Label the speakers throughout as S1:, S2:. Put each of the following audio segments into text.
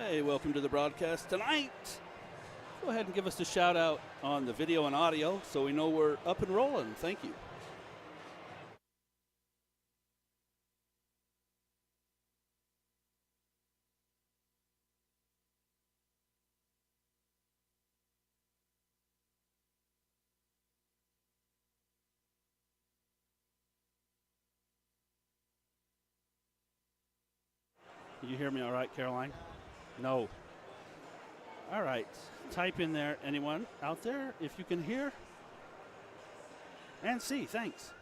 S1: Hey, welcome to the broadcast tonight. Go ahead and give us a shout out on the video and audio so we know we're up and rolling. Thank you. Can you hear me all right, Caroline? No. All right. Type in there, anyone out there, if you can hear and see. Thanks.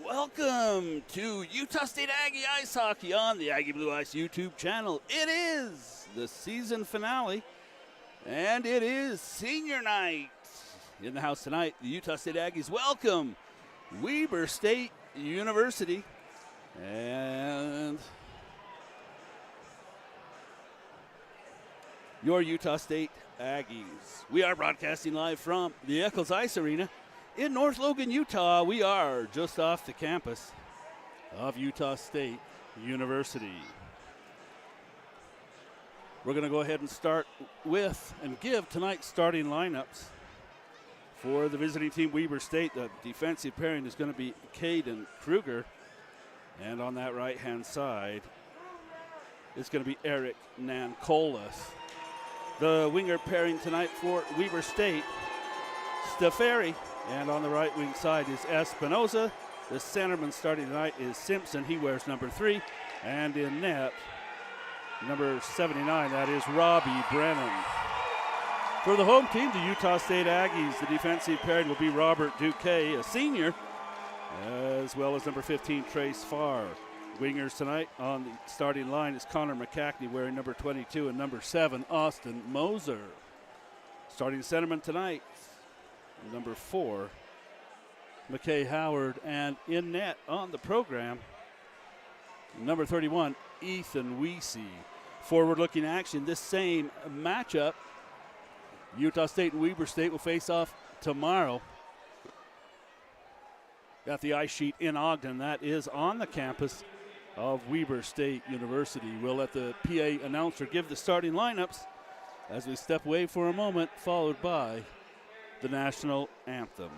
S1: Welcome to Utah State Aggie Ice Hockey on the Aggie Blue Ice YouTube channel. It is the season finale, and it is senior night. In the house tonight, the Utah State Aggies welcome Weber State University. And your Utah State Aggies. We are broadcasting live from the Eccles Ice Arena in North Logan, Utah. We are just off the campus of Utah State University. We're going to go ahead and start with and give tonight's starting lineups for the visiting team, Weber State. The defensive pairing is going to be Caden Kruger. And on that right-hand side, it's going to be Eric Nancolas. The winger pairing tonight for Weber State, Steferi. And on the right wing side is Espinoza. The centerman starting tonight is Simpson. He wears number 3. And in net, number 79, that is Robbie Brennan. For the home team, the Utah State Aggies, the defensive pairing will be Robert Duque, a senior, as well as number 15, Trace Farr. Wingers tonight on the starting line is Connor McCackney wearing number 22 and number 7, Austin Moser. Starting centerman tonight, number 4, McKay Howard, and in net on the program, number 31, Ethan Weesey. Forward-looking action, this same matchup, Utah State and Weber State will face off tomorrow at the ice sheet in Ogden. That is on the campus of Weber State University. We'll let the PA announcer give the starting lineups as we step away for a moment, followed by the national anthem.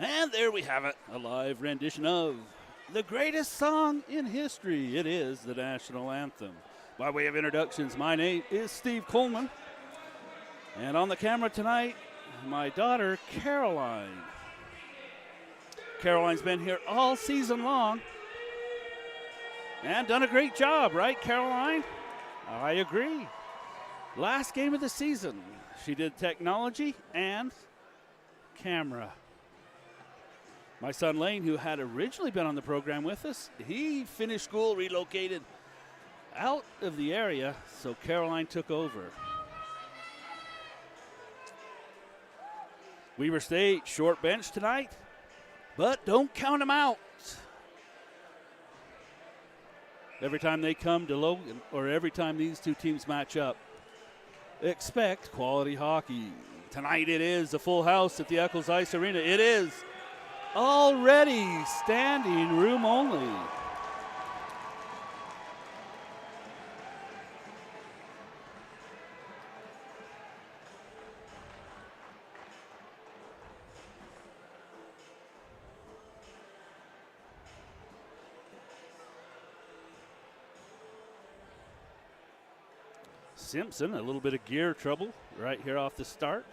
S1: And there we have it, a live rendition of the greatest song in history. It is the national anthem. By way of introductions, my name is Steve Coleman. And on the camera tonight, my daughter, Caroline. Caroline's been here all season long and done a great job, right, Caroline? I agree. Last game of the season, she did technology and camera. My son Lane, who had originally been on the program with us, he finished school, relocated out of the area, so Caroline took over. Weber State, short bench tonight, but don't count them out. Every time they come to Logan, or every time these two teams match up, expect quality hockey. Tonight it is a full house at the Eccles Ice Arena. It is already standing room only. Simpson, a little bit of gear trouble right here off the start.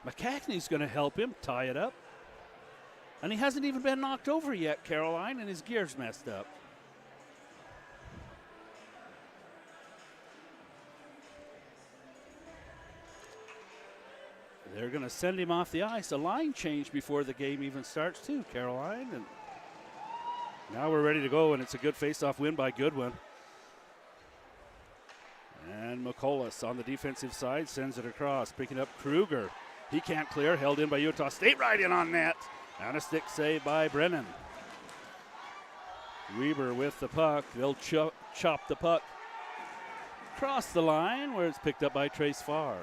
S1: McCackney's going to help him tie it up. And he hasn't even been knocked over yet, Caroline, and his gear's messed up. They're going to send him off the ice. A line change before the game even starts, too, Caroline. And now we're ready to go, and it's a good face-off win by Goodwin. And McCullis on the defensive side sends it across, picking up Kruger. He can't clear, held in by Utah State, right in on net. And a stick save by Brennan. Weber with the puck. They'll chop the puck across the line where it's picked up by Trace Farr.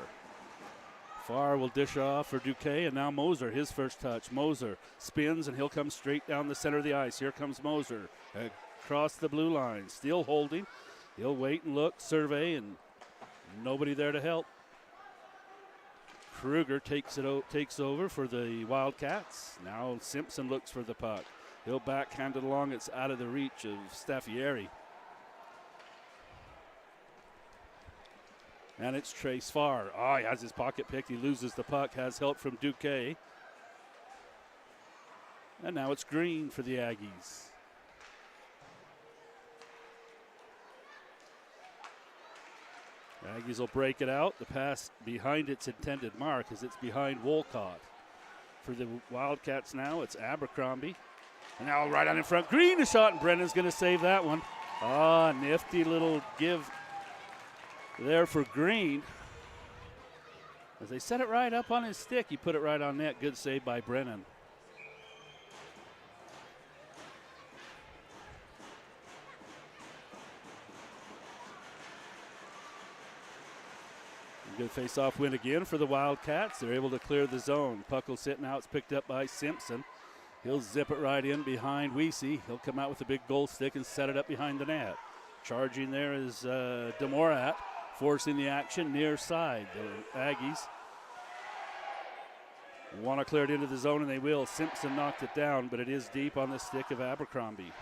S1: Farr will dish off for Duquet, and now Moser, his first touch. Moser spins, and he'll come straight down the center of the ice. Here comes Moser across the blue line, still holding. He'll wait and look, survey, and nobody there to help. Kruger takes over for the Wildcats. Now Simpson looks for the puck. He'll backhand it along. It's out of the reach of Staffieri. And it's Trace Farr. Oh, he has his pocket picked. He loses the puck. Has help from Duquet. And now it's Green for the Aggies. Aggies will break it out. The pass behind its intended mark as it's behind Wolcott. For the Wildcats now, it's Abercrombie. And now right on in front, Green a shot, and Brennan's going to save that one. Ah, nifty little give there for Green. As they set it right up on his stick, he put it right on net. Good save by Brennan. Good face-off win again for the Wildcats. They're able to clear the zone. Puck will sit now. It's picked up by Simpson. He'll zip it right in behind Weesey. He'll come out with a big goal stick and set it up behind the net. Charging there is Demorat, forcing the action near side. The Aggies want to clear it into the zone, and they will. Simpson knocked it down, but it is deep on the stick of Abercrombie.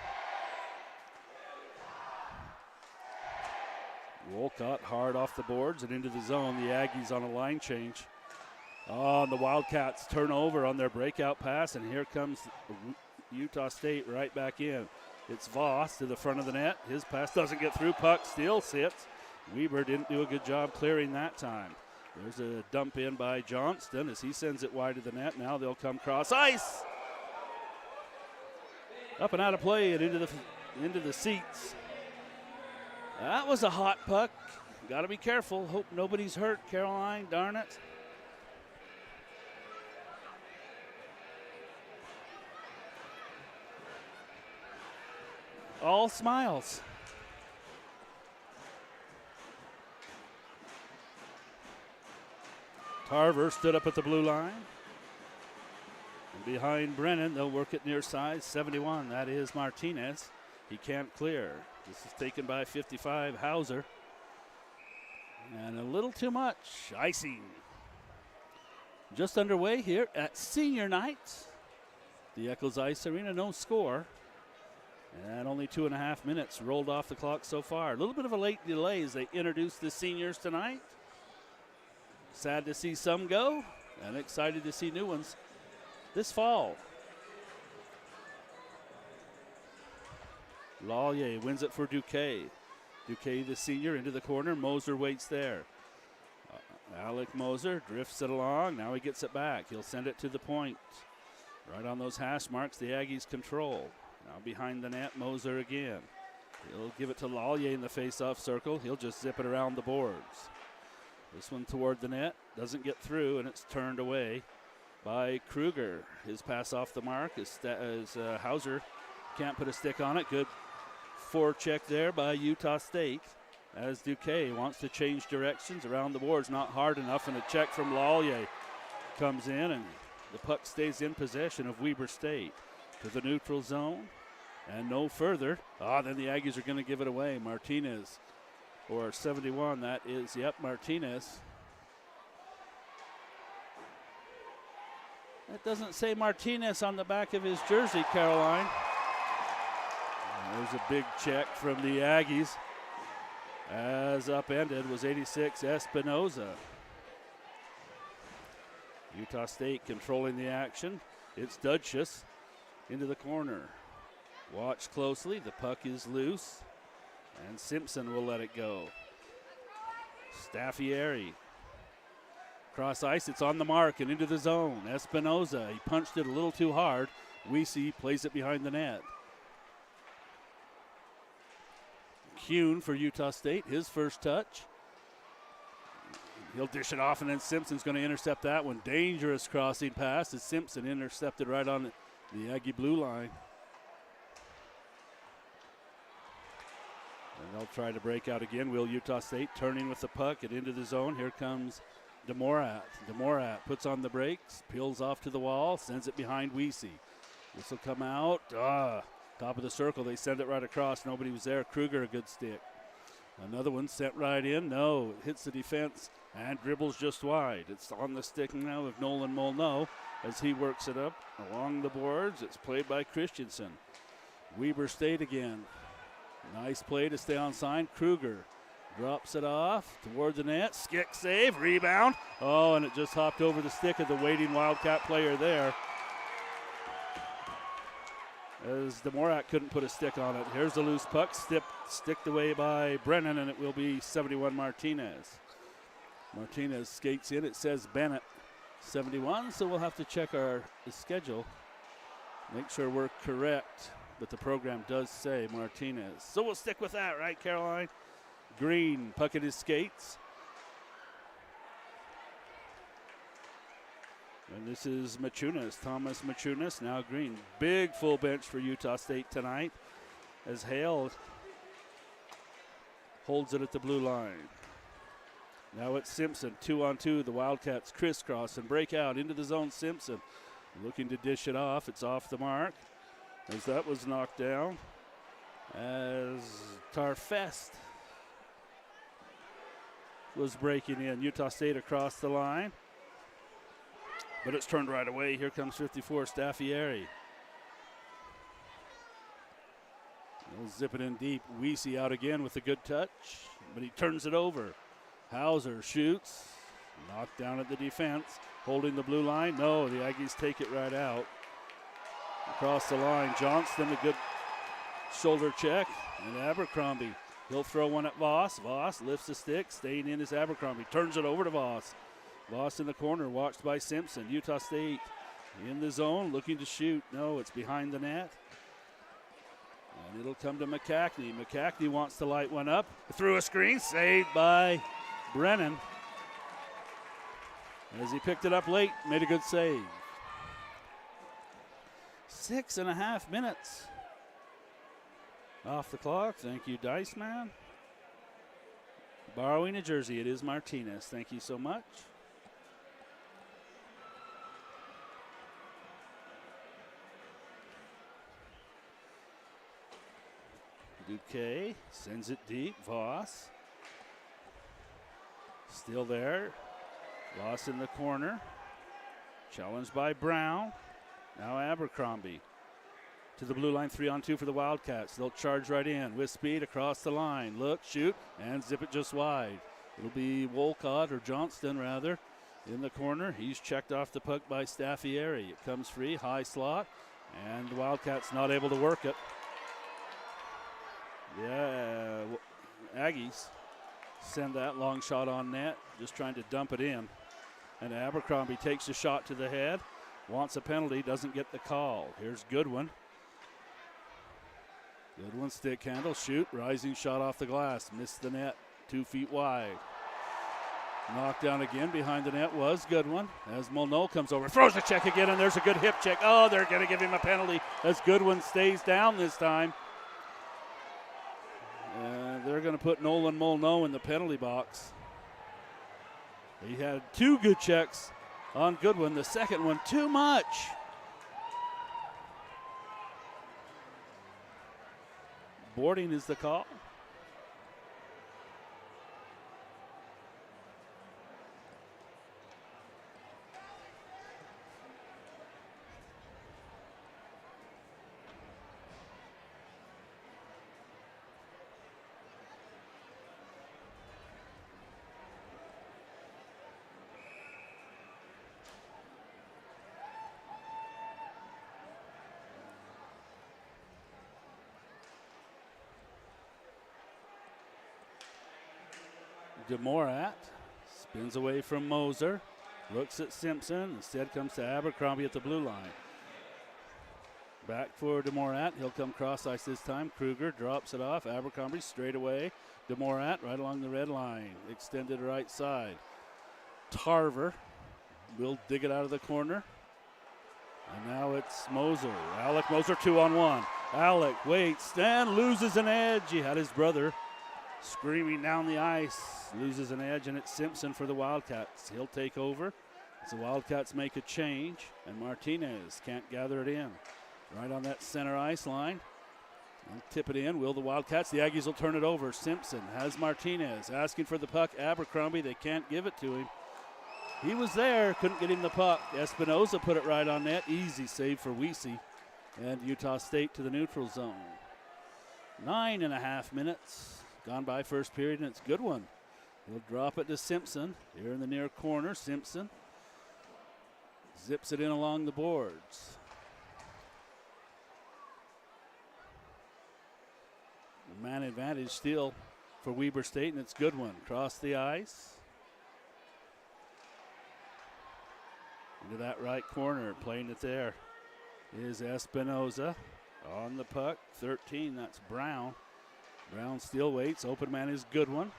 S1: Wolcott hard off the boards and into the zone. The Aggies on a line change. Oh, and the Wildcats turn over on their breakout pass, and here comes Utah State right back in. It's Voss to the front of the net. His pass doesn't get through. Puck still sits. Weber didn't do a good job clearing that time. There's a dump in by Johnston as he sends it wide of the net. Now they'll come cross ice. Up and out of play and into the seats. That was a hot puck. Got to be careful. Hope nobody's hurt, Caroline. Darn it. All smiles. Tarver stood up at the blue line. And behind Brennan, they'll work it near side. 71, that is Martinez. He can't clear. This is taken by 55, Hauser. And a little too much. Icing. Just underway here at senior night. The Eccles Ice Arena, no score. And only 2.5 minutes rolled off the clock so far. A little bit of a late delay as they introduce the seniors tonight. Sad to see some go, and excited to see new ones this fall. Lallier wins it for Duquet. Duquet, the senior, into the corner. Moser waits there. Alec Moser drifts it along. Now he gets it back. He'll send it to the point. Right on those hash marks, the Aggies control. Now behind the net, Moser again. He'll give it to Lallier in the face-off circle. He'll just zip it around the boards. This one toward the net, doesn't get through, and it's turned away by Kruger. His pass off the mark as Hauser can't put a stick on it. Good forecheck there by Utah State as Duquet wants to change directions around the boards. Not hard enough, and a check from Lallier comes in, and the puck stays in possession of Weber State to the neutral zone and no further. Then the Aggies are going to give it away. Martinez, or 71, that is, Martinez. That doesn't say Martinez on the back of his jersey, Caroline. There's a big check from the Aggies as upended was 86 Espinoza. Utah State controlling the action. It's Dudchess into the corner. Watch closely. The puck is loose, and Simpson will let it go. Staffieri. Cross ice, it's on the mark and into the zone. Espinoza, he punched it a little too hard. Weesey plays it behind the net. Kuhn for Utah State, his first touch. He'll dish it off, and then Simpson's going to intercept that one. Dangerous crossing pass as Simpson intercepted right on the Aggie blue line. And they'll try to break out again. Will Utah State turning with the puck and into the zone. Here comes DeMorat. DeMorat puts on the brakes, peels off to the wall, sends it behind Weesey. This will come out. Top of the circle. They send it right across. Nobody was there. Kruger, a good stick. Another one sent right in. No, it hits the defense and dribbles just wide. It's on the stick now of Nolan Molyneux as he works it up along the boards. It's played by Christensen. Weber State again. Nice play to stay on sign. Kruger drops it off toward the net. Skick save, rebound. And it just hopped over the stick of the waiting Wildcat player there, as DeMorat couldn't put a stick on it. Here's the loose puck, sticked away by Brennan, and it will be 71 Martinez. Martinez skates in. It says Bennett 71, so we'll have to check the schedule, make sure we're correct, but the program does say Martinez. So we'll stick with that, right, Caroline? Green, puck at his skates. And this is Machunas, Thomas Machunas, now Green. Big full bench for Utah State tonight as Hale holds it at the blue line. Now it's Simpson, 2-on-2. The Wildcats crisscross and break out into the zone. Simpson looking to dish it off. It's off the mark as that was knocked down. As Tarfest was breaking in. Utah State across the line. But it's turned right away. Here comes 54, Staffieri. He'll zip it in deep. Weesey out again with a good touch, but he turns it over. Hauser shoots. Knocked down at the defense. Holding the blue line. No, the Aggies take it right out. Across the line, Johnston, a good shoulder check. And Abercrombie, he'll throw one at Voss. Voss lifts the stick. Staying in is Abercrombie. Turns it over to Voss. Voss in the corner, watched by Simpson. Utah State in the zone, looking to shoot. No, it's behind the net. And it'll come to McCackney. McCackney wants to light one up. Through a screen, saved by Brennan. As he picked it up late, made a good save. 6.5 minutes off the clock. Thank you, Dice Man. Borrowing a jersey, it is Martinez. Thank you so much. Duquet sends it deep. Voss still there. Voss in the corner. Challenged by Brown. Now Abercrombie to the blue line, 3-on-2 for the Wildcats. They'll charge right in with speed across the line. Look, shoot, and zip it just wide. It'll be Wolcott, or Johnston rather, in the corner. He's checked off the puck by Staffieri. It comes free, high slot, and the Wildcats not able to work it. Yeah, Aggies send that long shot on net, just trying to dump it in. And Abercrombie takes a shot to the head, wants a penalty, doesn't get the call. Here's Goodwin. Goodwin stick handle, shoot, rising shot off the glass, missed the net, 2 feet wide. Knocked down again behind the net was Goodwin as Mulno comes over, throws a check again, and there's a good hip check. Oh, they're going to give him a penalty as Goodwin stays down this time. They're going to put Nolan Mulno in the penalty box. He had 2 good checks on Goodwin. The second one, too much. Boarding is the call. DeMorat spins away from Moser, looks at Simpson, instead comes to Abercrombie at the blue line. Back for DeMorat, he'll come cross ice this time. Kruger drops it off, Abercrombie straight away. DeMorat right along the red line, extended right side. Tarver will dig it out of the corner. And now it's Moser. Alec Moser 2-on-1. Alec waits and loses an edge. He had his brother screaming down the ice, loses an edge, and it's Simpson for the Wildcats. He'll take over as the Wildcats make a change, and Martinez can't gather it in. Right on that center ice line. They'll tip it in. Will the Wildcats? The Aggies will turn it over. Simpson has Martinez asking for the puck. Abercrombie, they can't give it to him. He was there, couldn't get him the puck. Espinoza put it right on net. Easy save for Weesey. And Utah State to the neutral zone. 9.5 minutes gone by first period, and it's a good one. He'll drop it to Simpson here in the near corner. Simpson zips it in along the boards. Man advantage still for Weber State, and it's a good one. Across the ice. Into that right corner, playing it there is Espinoza on the puck. 13, that's Brown. Brown still waits. Open man is Goodwin.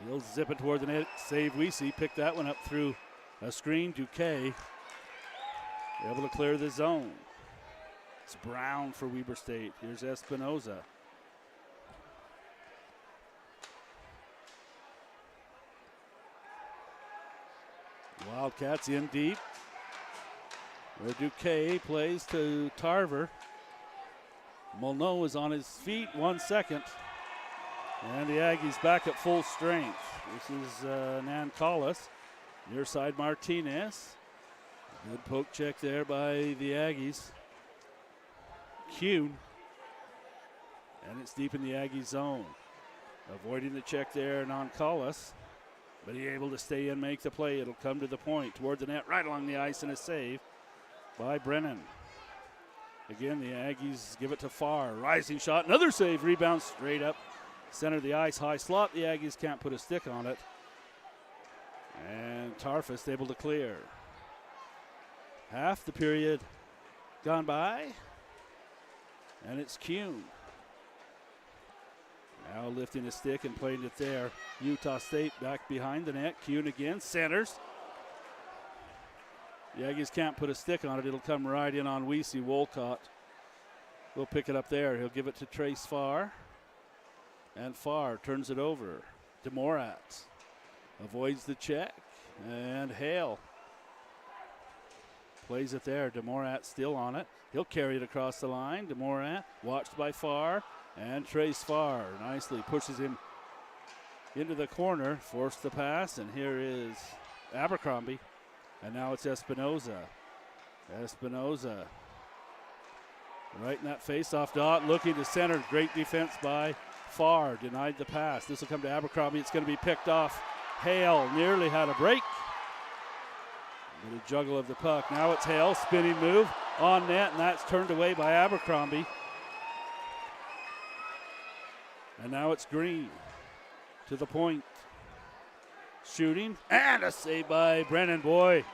S1: He'll zip it toward the net. Save Weesey. Pick that one up through a screen. Duquet able to clear the zone. It's Brown for Weber State. Here's Espinoza. Wildcats in deep. Where Duquet plays to Tarver. Mulno is on his feet, 1 second. And the Aggies back at full strength. This is Nancalis. Near side Martinez. Good poke check there by the Aggies. Kuhn. And it's deep in the Aggie zone. Avoiding the check there, Nancalis. But he able to stay in, make the play. It'll come to the point, toward the net, right along the ice, and a save by Brennan. Again, the Aggies give it to Farr. Rising shot, another save, rebound straight up center of the ice, high slot. The Aggies can't put a stick on it. And Tarfus able to clear. Half the period gone by, and it's Kuhn. Now lifting a stick and playing it there. Utah State back behind the net. Kuhn again, centers. The Aggies can't put a stick on it. It'll come right in on Weesey. Wolcott will pick it up there. He'll give it to Trace Farr. And Farr turns it over. DeMorat avoids the check. And Hale plays it there. DeMorat still on it. He'll carry it across the line. DeMorat watched by Farr. And Trace Farr nicely pushes him into the corner. Forced the pass. And here is Abercrombie. And now it's Espinoza. Espinoza right in that face-off dot, looking to center. Great defense by Farr, denied the pass. This will come to Abercrombie. It's going to be picked off. Hale nearly had a break. But a juggle of the puck. Now it's Hale, spinning move on net, and that's turned away by Abercrombie. And now it's Green to the point. Shooting, and a save by Brennan. Boy,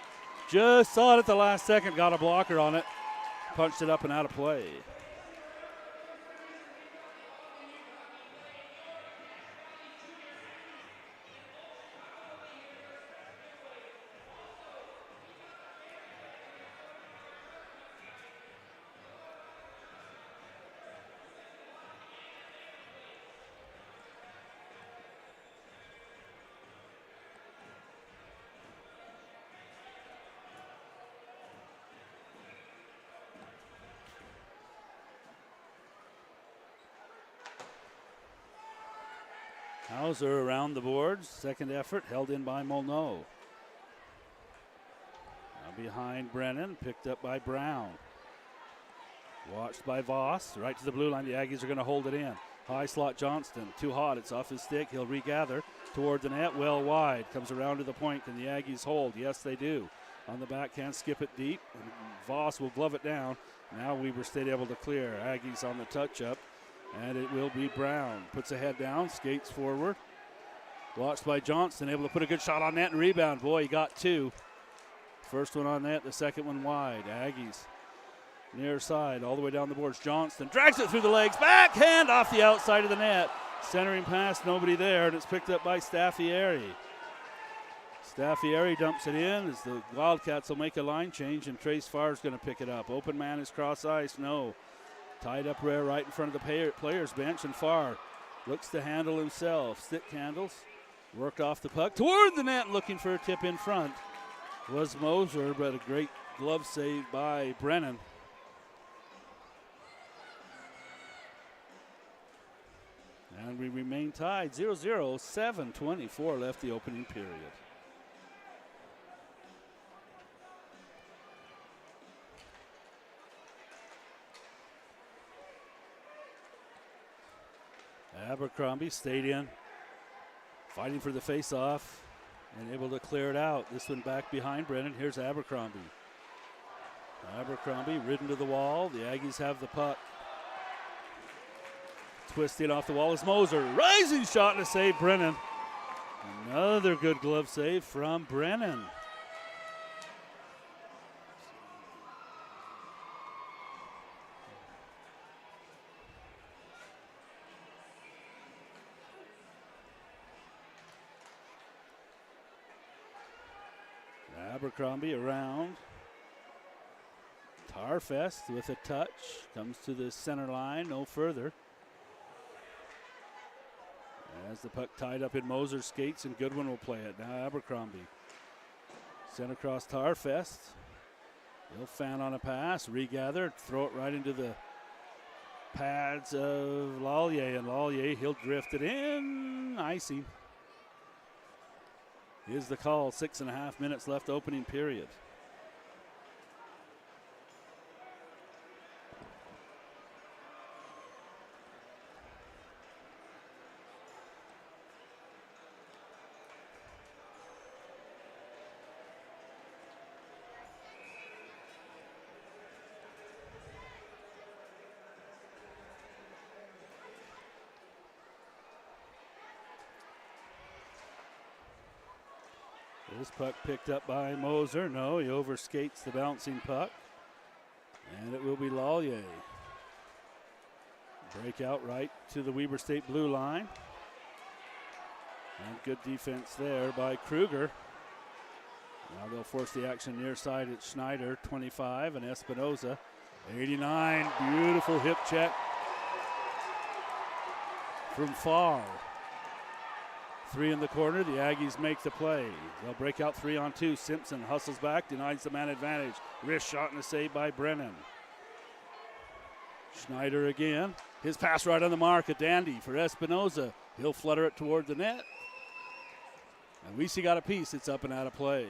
S1: just saw it at the last second, got a blocker on it. Punched it up and out of play. Hauser around the boards. Second effort held in by Molyneux. Now behind Brennan, picked up by Brown. Watched by Voss, right to the blue line. The Aggies are going to hold it in. High slot Johnston, too hot. It's off his stick. He'll regather toward the net, well wide. Comes around to the point. Can the Aggies hold? Yes, they do. On the backhand, skip it deep. And Voss will glove it down. Now Weber State able to clear. Aggies on the touch-up. And it will be Brown. Puts a head down, skates forward. Watched by Johnston, able to put a good shot on net and rebound. Boy, he got two. First one on net, the second one wide. Aggies near side, all the way down the boards. Johnston drags it through the legs. Backhand off the outside of the net. Centering pass, nobody there, and it's picked up by Staffieri. Staffieri dumps it in as the Wildcats will make a line change, and Trace Farr's going to pick it up. Open man is cross ice, no. Tied up rare right in front of the players' bench, and Farr looks to handle himself. Stick handles, worked off the puck toward the net, looking for a tip in front. Was Moser, but a great glove save by Brennan. And we remain tied, 0-0, 7:24 left the opening period. Abercrombie stayed in, fighting for the face-off, and able to clear it out. This one back behind Brennan. Here's Abercrombie. Abercrombie ridden to the wall. The Aggies have the puck. Twisting off the wall is Moser. Rising shot and a save, Brennan. Another good glove save from Brennan. Abercrombie around. Tarfest with a touch. Comes to the center line, no further. As the puck tied up in Moser's skates, and Goodwin will play it. Now Abercrombie. Sent across Tarfest. He'll fan on a pass, regather, throw it right into the pads of Lallier. And Lallier, he'll drift it in. Icing. Is the call. 6.5 minutes left opening period. This puck picked up by Moser. No, he overskates the bouncing puck. And it will be Lallier. Breakout right to the Weber State blue line. And good defense there by Kruger. Now they'll force the action near side. It's Schneider, 25, and Espinoza, 89. Beautiful hip check from Farr. 3 in the corner. The Aggies make the play. They'll break out 3-on-2. Simpson hustles back, denies the man advantage. Wrist shot and a save by Brennan. Schneider again. His pass right on the mark. A dandy for Espinoza. He'll flutter it toward the net. And Weese got a piece. It's up and out of play.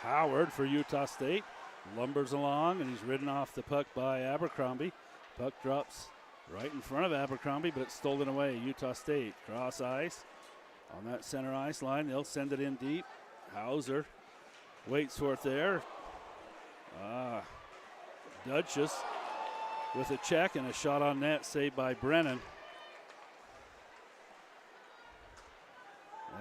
S1: Howard for Utah State. Lumbers along, and he's ridden off the puck by Abercrombie. Puck drops right in front of Abercrombie, but it's stolen away. Utah State cross ice on that center ice line. They'll send it in deep. Hauser waits for it there. Dudges with a check and a shot on net, saved by Brennan.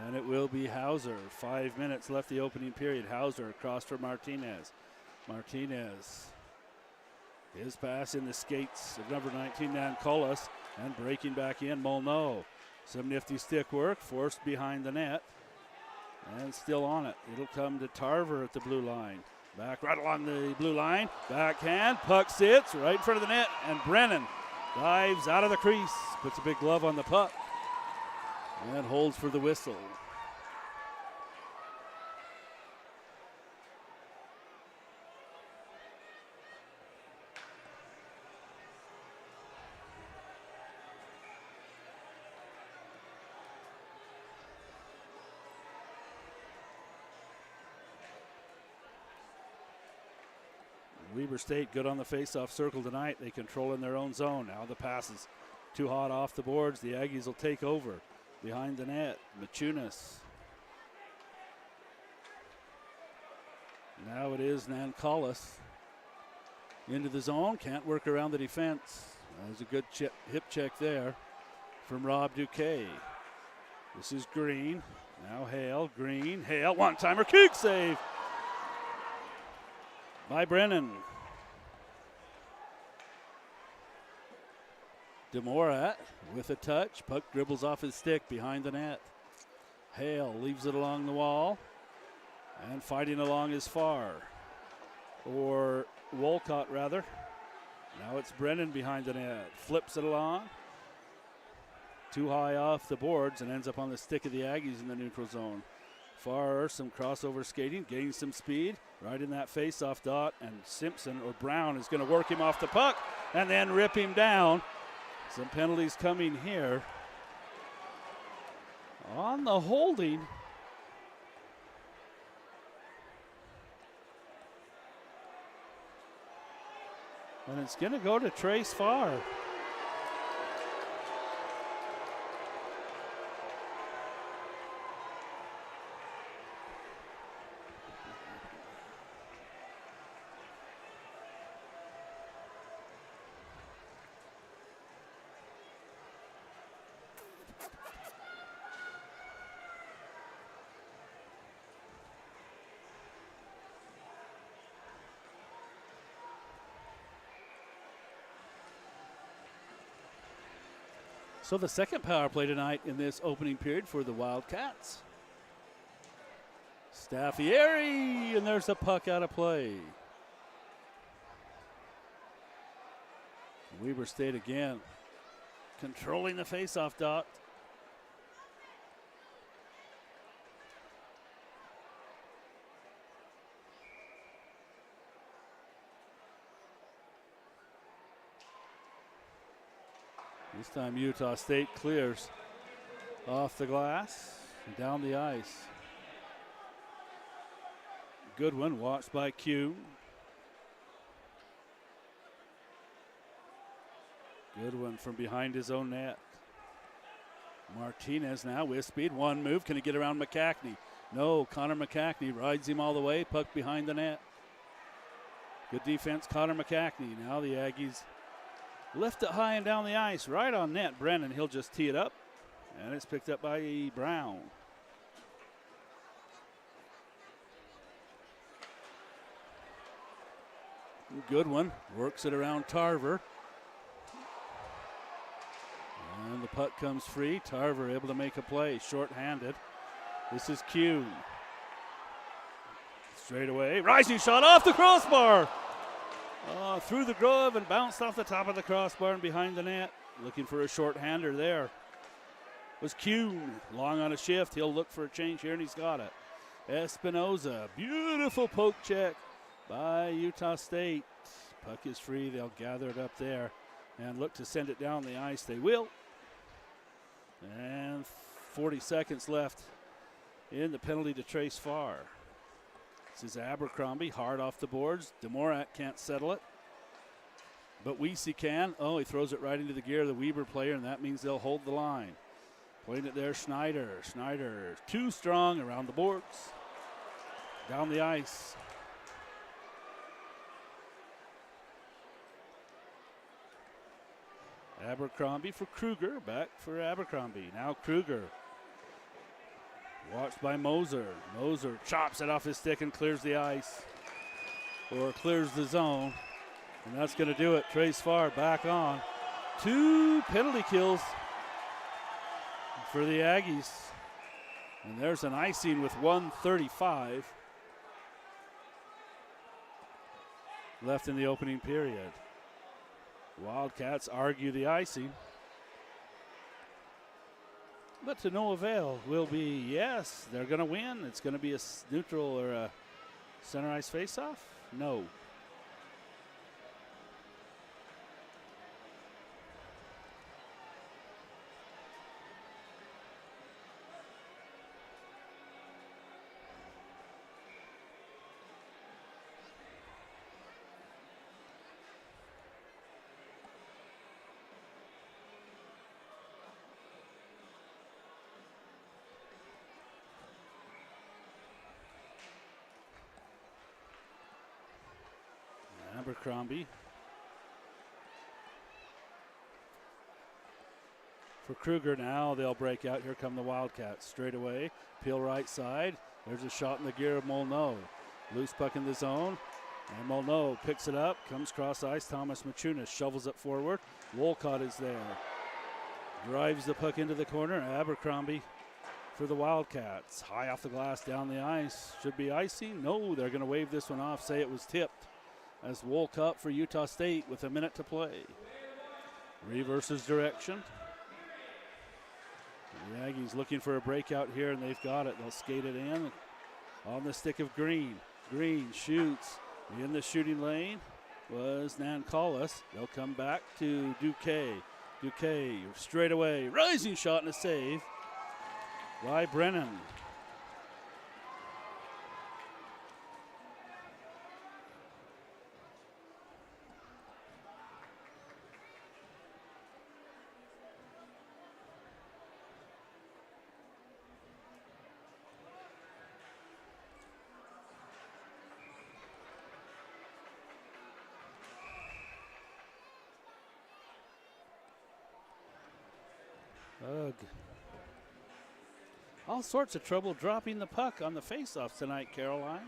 S1: And it will be Hauser. 5 minutes left the opening period. Hauser across for Martinez. Martinez. His pass in the skates of number 19, Nancolas, and breaking back in, Molyneux. Some nifty stick work, forced behind the net, and still on it. It'll come to Tarver at the blue line. Back right along the blue line. Backhand, puck sits right in front of the net, and Brennan dives out of the crease, puts a big glove on the puck, and holds for the whistle. Weber State good on the face-off circle tonight. They control in their own zone. Now the passes too hot off the boards. The Aggies will take over behind the net. Machunas. Now it is Nancolas into the zone. Can't work around the defense. There's a good hip check there from Rob Duquet. This is Green. Now Hale. Green. Hale. One-timer. Kick save by Brennan. Demorat with a touch. Puck dribbles off his stick behind the net. Hale leaves it along the wall. And fighting along is Farr. Or Wolcott, rather. Now it's Brennan behind the net. Flips it along. Too high off the boards and ends up on the stick of the Aggies in the neutral zone. Farr, some crossover skating, gains some speed. Right in that face-off dot. And Simpson, or Brown, is going to work him off the puck and then rip him down. Some penalties coming here. On the holding. And it's going to go to Trace Farr. So the second power play tonight in this opening period for the Wildcats. Staffieri, and there's a puck out of play. Weber State again, controlling the faceoff dot. This time Utah State clears off the glass and down the ice. Goodwin watched by Q. Goodwin from behind his own net. Martinez now with speed. One move. Can he get around McCackney? No. Connor McCackney rides him all the way. Puck behind the net. Good defense, Connor McCackney. Now the Aggies lift it high and down the ice, right on net. Brennan, he'll just tee it up, and it's picked up by Brown. Goodwin works it around Tarver. And the puck comes free. Tarver able to make a play, short-handed. This is Q. Straight away, rising shot off the crossbar. Through the glove and bounced off the top of the crossbar and behind the net. Looking for a short-hander there. Was Kuhn, long on a shift. He'll look for a change here, and he's got it. Espinoza, beautiful poke check by Utah State. Puck is free. They'll gather it up there and look to send it down the ice. They will. And 40 seconds left in the penalty to Trace Farr. This is Abercrombie, hard off the boards. Demorak can't settle it. But Weesey can. Oh, he throws it right into the gear of the Weber player, and that means they'll hold the line. Playing it there, Schneider. Schneider, too strong around the boards. Down the ice. Abercrombie for Kruger, back for Abercrombie. Now Kruger. Watched by Moser. Moser chops it off his stick and clears the ice. Or clears the zone. And that's going to do it. Trace Farr back on. 2 penalty kills for the Aggies. And there's an icing with 1:35 left in the opening period. Wildcats argue the icing. But to no avail. Will be, yes, they're going to win. It's going to be a neutral or a center ice faceoff? No. Abercrombie for Kruger. Now they'll break out. Here come the Wildcats straight away. Peel right side. There's a shot in the gear of Molyneux. Loose puck in the zone. And Molyneux picks it up. Comes cross ice. Thomas Machunas shovels it forward. Wolcott is there. Drives the puck into the corner. Abercrombie for the Wildcats. High off the glass down the ice. Should be icing. No, they're going to wave this one off. Say it was tipped. As Wolcott for Utah State with a minute to play. Reverses direction. The Aggies looking for a breakout here, and they've got it. They'll skate it in on the stick of Green. Green shoots in the shooting lane was Nancalis. They'll come back to Duque. Duque straight away. Rising shot and a save by Brennan. Ugh. All sorts of trouble dropping the puck on the faceoffs tonight, Caroline.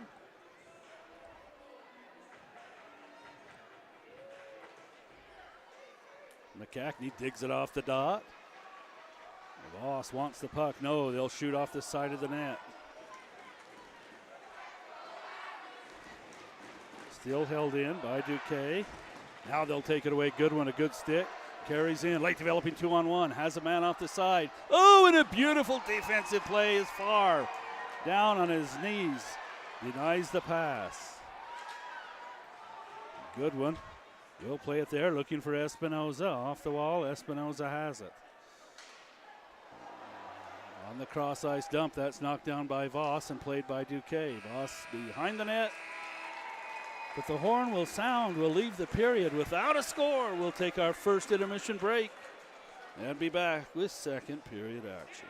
S1: McCackney digs it off the dot. Voss wants the puck. No, they'll shoot off the side of the net. Still held in by Duque. Now they'll take it away. Good one, a good stick. Carries in, late developing 2-on-1, has a man off the side. Oh, and a beautiful defensive play is Farr. Down on his knees, denies the pass. Good one. We'll play it there, looking for Espinoza. Off the wall, Espinoza has it. On the cross ice dump, that's knocked down by Voss and played by Duque. Voss behind the net. But the horn will sound. We'll leave the period without a score. We'll take our first intermission break and be back with second period action.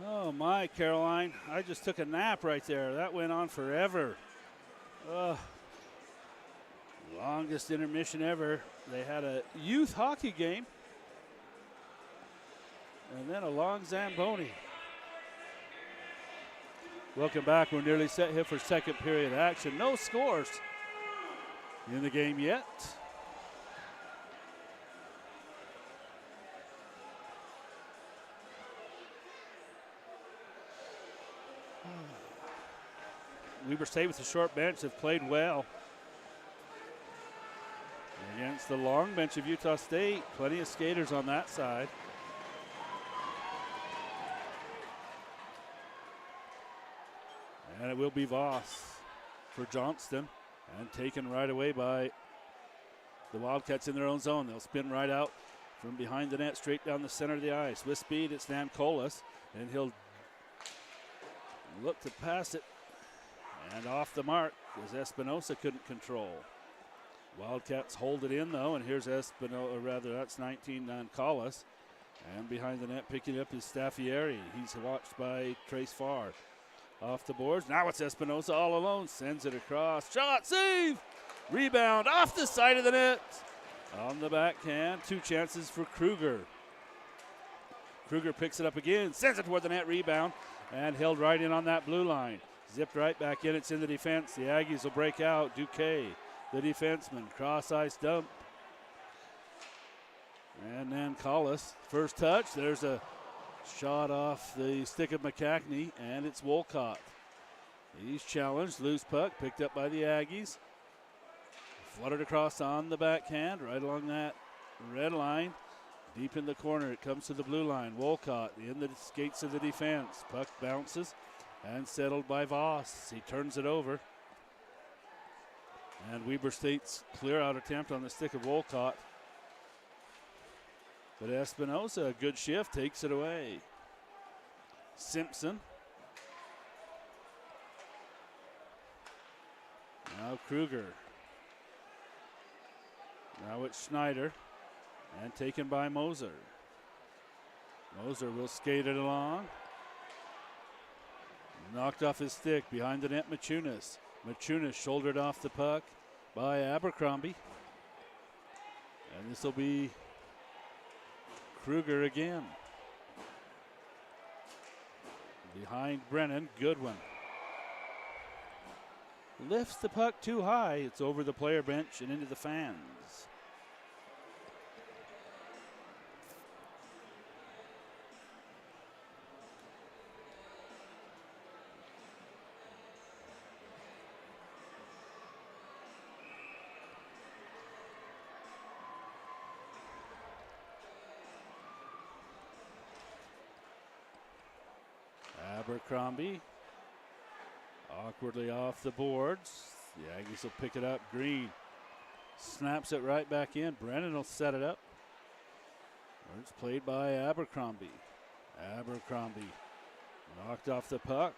S1: Oh my, Caroline. I just took a nap right there. That went on forever. Longest intermission ever. They had a youth hockey game and then a long Zamboni. Welcome back. We're nearly set here for second period action. No scores in the game yet. Weber State with the short bench have played well against the long bench of Utah State. Plenty of skaters on that side. And it will be Voss for Johnston, and taken right away by the Wildcats in their own zone. They'll spin right out from behind the net, straight down the center of the ice. With speed, it's Nankolas, and he'll look to pass it. And off the mark, as Espinosa couldn't control. Wildcats hold it in, though, and here's Espinosa, rather, that's 19, Nankolas. And behind the net, picking up is Staffieri. He's watched by Trace Farr. Off the boards, now it's Espinosa all alone, sends it across. Shot, save! Rebound off the side of the net. On the backhand, 2 chances for Kruger. Kruger picks it up again, sends it toward the net, rebound, and held right in on that blue line. Zipped right back in, it's in the defense. The Aggies will break out. Duque, the defenseman, cross-ice dump. And then Collis, first touch. There's a shot off the stick of McCackney, and it's Wolcott. He's challenged, loose puck, picked up by the Aggies. Fluttered across on the backhand, right along that red line. Deep in the corner, it comes to the blue line. Wolcott in the skates of the defense. Puck bounces. And settled by Voss. He turns it over. And Weber State's clear-out attempt on the stick of Wolcott. But Espinosa, a good shift, takes it away. Simpson. Now Kruger. Now it's Schneider. And taken by Moser. Moser will skate it along. Knocked off his stick, behind the net, Machunas. Machunas shouldered off the puck by Abercrombie. And this will be Kruger again. Behind Brennan, Goodwin. Lifts the puck too high. It's over the player bench and into the fans. Abercrombie awkwardly off the boards. The Aggies will pick it up. Green snaps it right back in. Brennan will set it up. It's played by Abercrombie. Abercrombie knocked off the puck,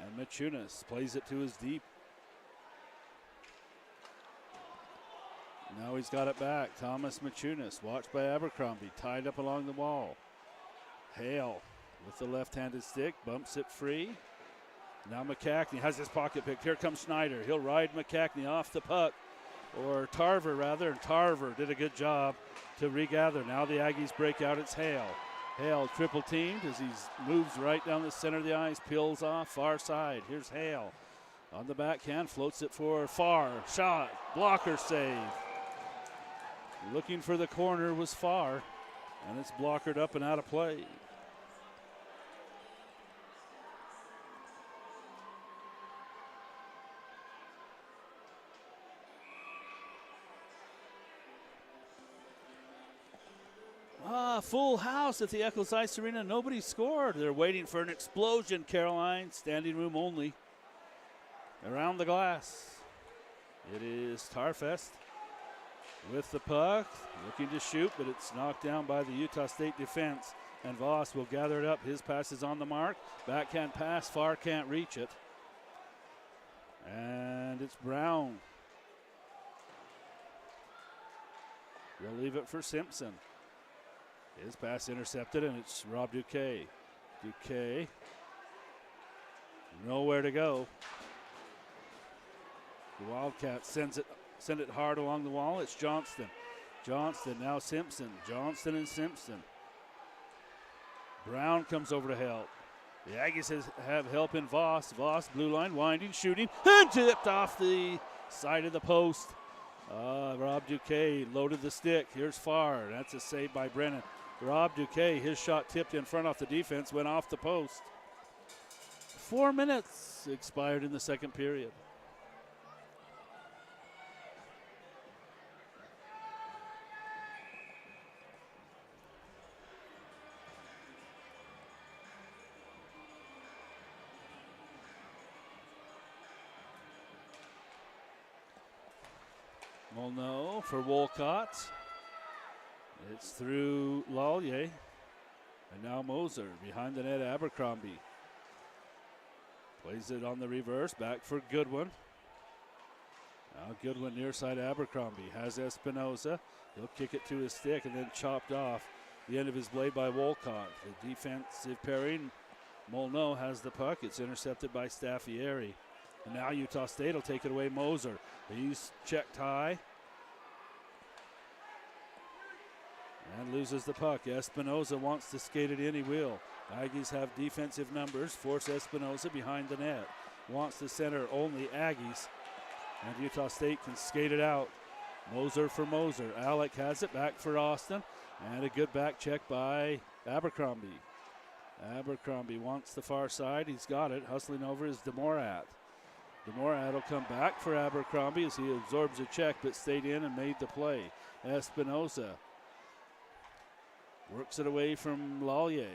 S1: and Machunas plays it to his deep. Now he's got it back. Thomas Machunas, watched by Abercrombie, tied up along the wall. Hale with the left-handed stick, bumps it free. Now McCackney has his pocket picked. Here comes Schneider. He'll ride McCackney off the puck, or Tarver rather, and Tarver did a good job to regather. Now the Aggies break out. It's Hale. Hale triple teamed as he moves right down the center of the ice, peels off, far side. Here's Hale on the backhand, floats it for Farr. Shot, blocker save. Looking for the corner was Farr, and it's blockered up and out of play. Full house at the Eccles Ice Arena. Nobody scored. They're waiting for an explosion, Caroline. Standing room only. Around the glass. It is Tarfest with the puck. Looking to shoot, but it's knocked down by the Utah State defense. And Voss will gather it up. His pass is on the mark. Backhand pass. Farr can't reach it. And it's Brown. We'll leave it for Simpson. His pass intercepted, and it's Rob Duque. Duque. Nowhere to go. The Wildcats send it hard along the wall. It's Johnston. Johnston, now Simpson. Johnston and Simpson. Brown comes over to help. The Aggies have help in Voss. Voss, blue line, winding, shooting, and tipped off the side of the post. Rob Duque loaded the stick. Here's Farr. That's a save by Brennan. Rob Duque, his shot tipped in front off the defense, went off the post. 4 minutes expired in the second period. Molyneux for Wolcott. It's through Lallier. And now Moser behind the net, Abercrombie. Plays it on the reverse, back for Goodwin. Now Goodwin near side Abercrombie. Has Espinoza. He'll kick it to his stick and then chopped off the end of his blade by Wolcott. The defensive pairing, Molyneux has the puck. It's intercepted by Staffieri. And now Utah State will take it away, Moser. He's checked high. And loses the puck. Espinoza wants to skate it in, he will. Aggies have defensive numbers, force Espinoza behind the net. Wants to center only Aggies. And Utah State can skate it out. Moser for Moser. Alec has it back for Austin. And a good back check by Abercrombie. Abercrombie wants the far side. He's got it. Hustling over is DeMorat. DeMorat will come back for Abercrombie as he absorbs a check but stayed in and made the play. Espinoza works it away from Lallier.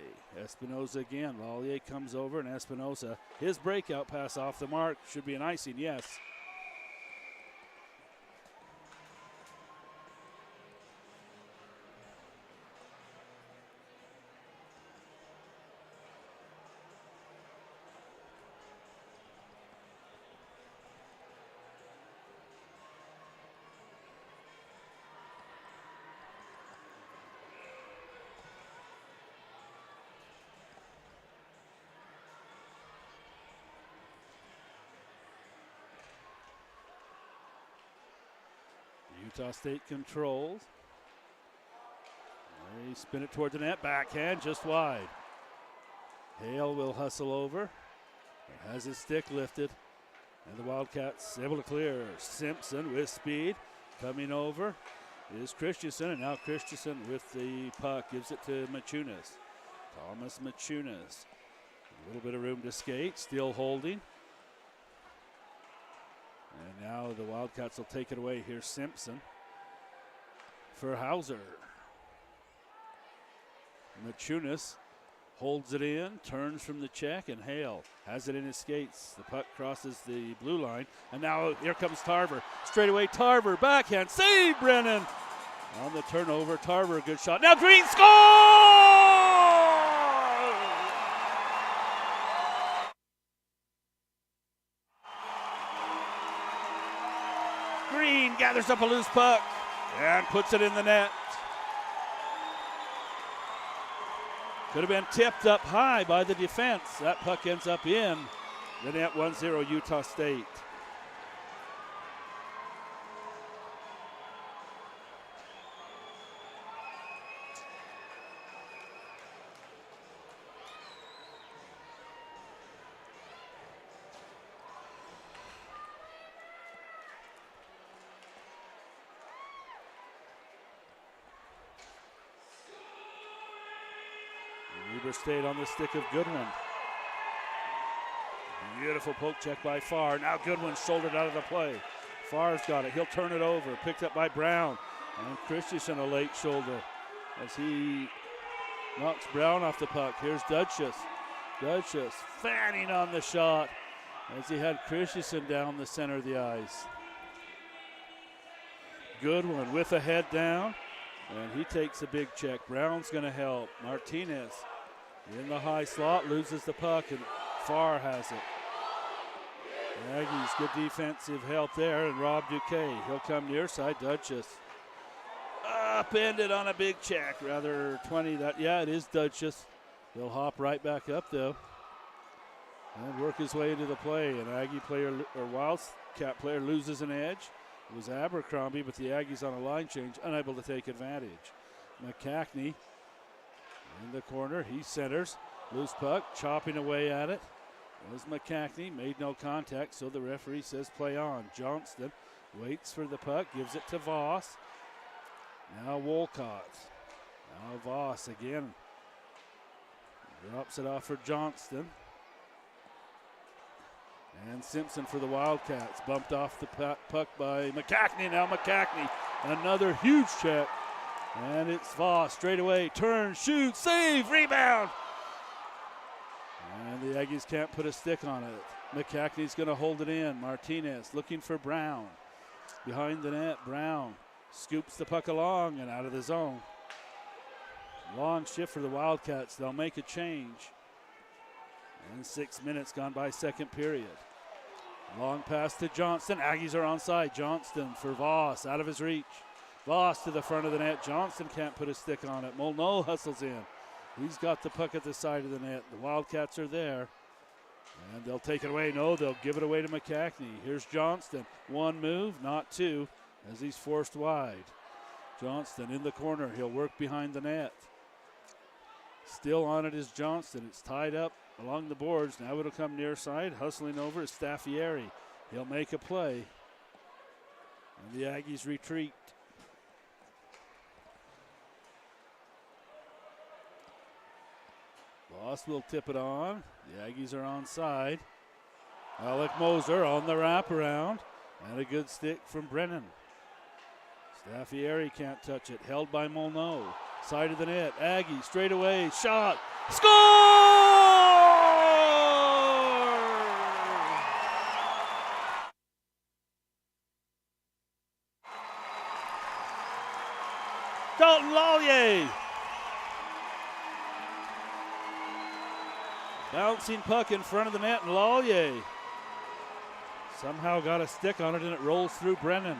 S1: Espinoza again. Lallier comes over and Espinoza, his breakout pass off the mark. Should be an icing, yes. Utah State controls. They spin it toward the net. Backhand just wide. Hale will hustle over. Has his stick lifted. And the Wildcats able to clear. Simpson with speed. Coming over is Christensen. And now Christensen with the puck. Gives it to Machunas. Thomas Machunas. A little bit of room to skate. Still holding. And now the Wildcats will take it away. Here's Simpson for Hauser. Machunas holds it in, turns from the check, and Hale has it in his skates. The puck crosses the blue line, and now here comes Tarver. Straight away, Tarver, backhand, save Brennan. On the turnover, Tarver, good shot. Now Green scores! Green gathers up a loose puck and puts it in the net. Could have been tipped up high by the defense. That puck ends up in the net. 1-0 Utah State. Weber State on the stick of Goodwin. Beautiful poke check by Farr. Now Goodwin shouldered out of the play. Farr's got it. He'll turn it over. Picked up by Brown. And Christensen a late shoulder as he knocks Brown off the puck. Here's Dudchess. Dudchess fanning on the shot as he had Christensen down the center of the ice. Goodwin with a head down. And he takes a big check. Brown's going to help. Martinez in the high slot, loses the puck, and Farr has it. Aggies, good defensive help there, and Rob Duque. He'll come near side. Dudchess upended on a big check. Rather 20. It is Dudchess. He'll hop right back up, though, and work his way into the play. An Aggie player or Wildcat player loses an edge. It was Abercrombie, but the Aggies on a line change, unable to take advantage. McCackney in the corner. He centers. Loose puck, chopping away at it. Was McCackney, made no contact, so the referee says play on. Johnston waits for the puck, gives it to Voss. Now Wolcott. Now Voss again. Drops it off for Johnston. And Simpson for the Wildcats. Bumped off the puck by McCackney. Now McCackney. Another huge check. And it's Voss straight away. Turn, shoot, save, rebound. And the Aggies can't put a stick on it. McCackney's going to hold it in. Martinez looking for Brown. Behind the net, Brown scoops the puck along and out of the zone. Long shift for the Wildcats. They'll make a change. And 6 minutes gone by second period. Long pass to Johnston. Aggies are onside. Johnston for Voss, out of his reach. Voss to the front of the net. Johnston can't put a stick on it. Molyneux hustles in. He's got the puck at the side of the net. The Wildcats are there. And they'll take it away. No, they'll give it away to McCackney. Here's Johnston. One move, not two, as he's forced wide. Johnston in the corner. He'll work behind the net. Still on it is Johnston. It's tied up along the boards. Now it'll come near side. Hustling over is Staffieri. He'll make a play. And the Aggies retreat. Voss will tip it on. The Aggies are onside. Alec Moser on the wraparound. And a good stick from Brennan. Staffieri can't touch it. Held by Molyneux. Side of the net. Aggie straight away. Shot. Score! Dalton Lallier. Bouncing puck in front of the net, and Lallier somehow got a stick on it, and it rolls through Brennan.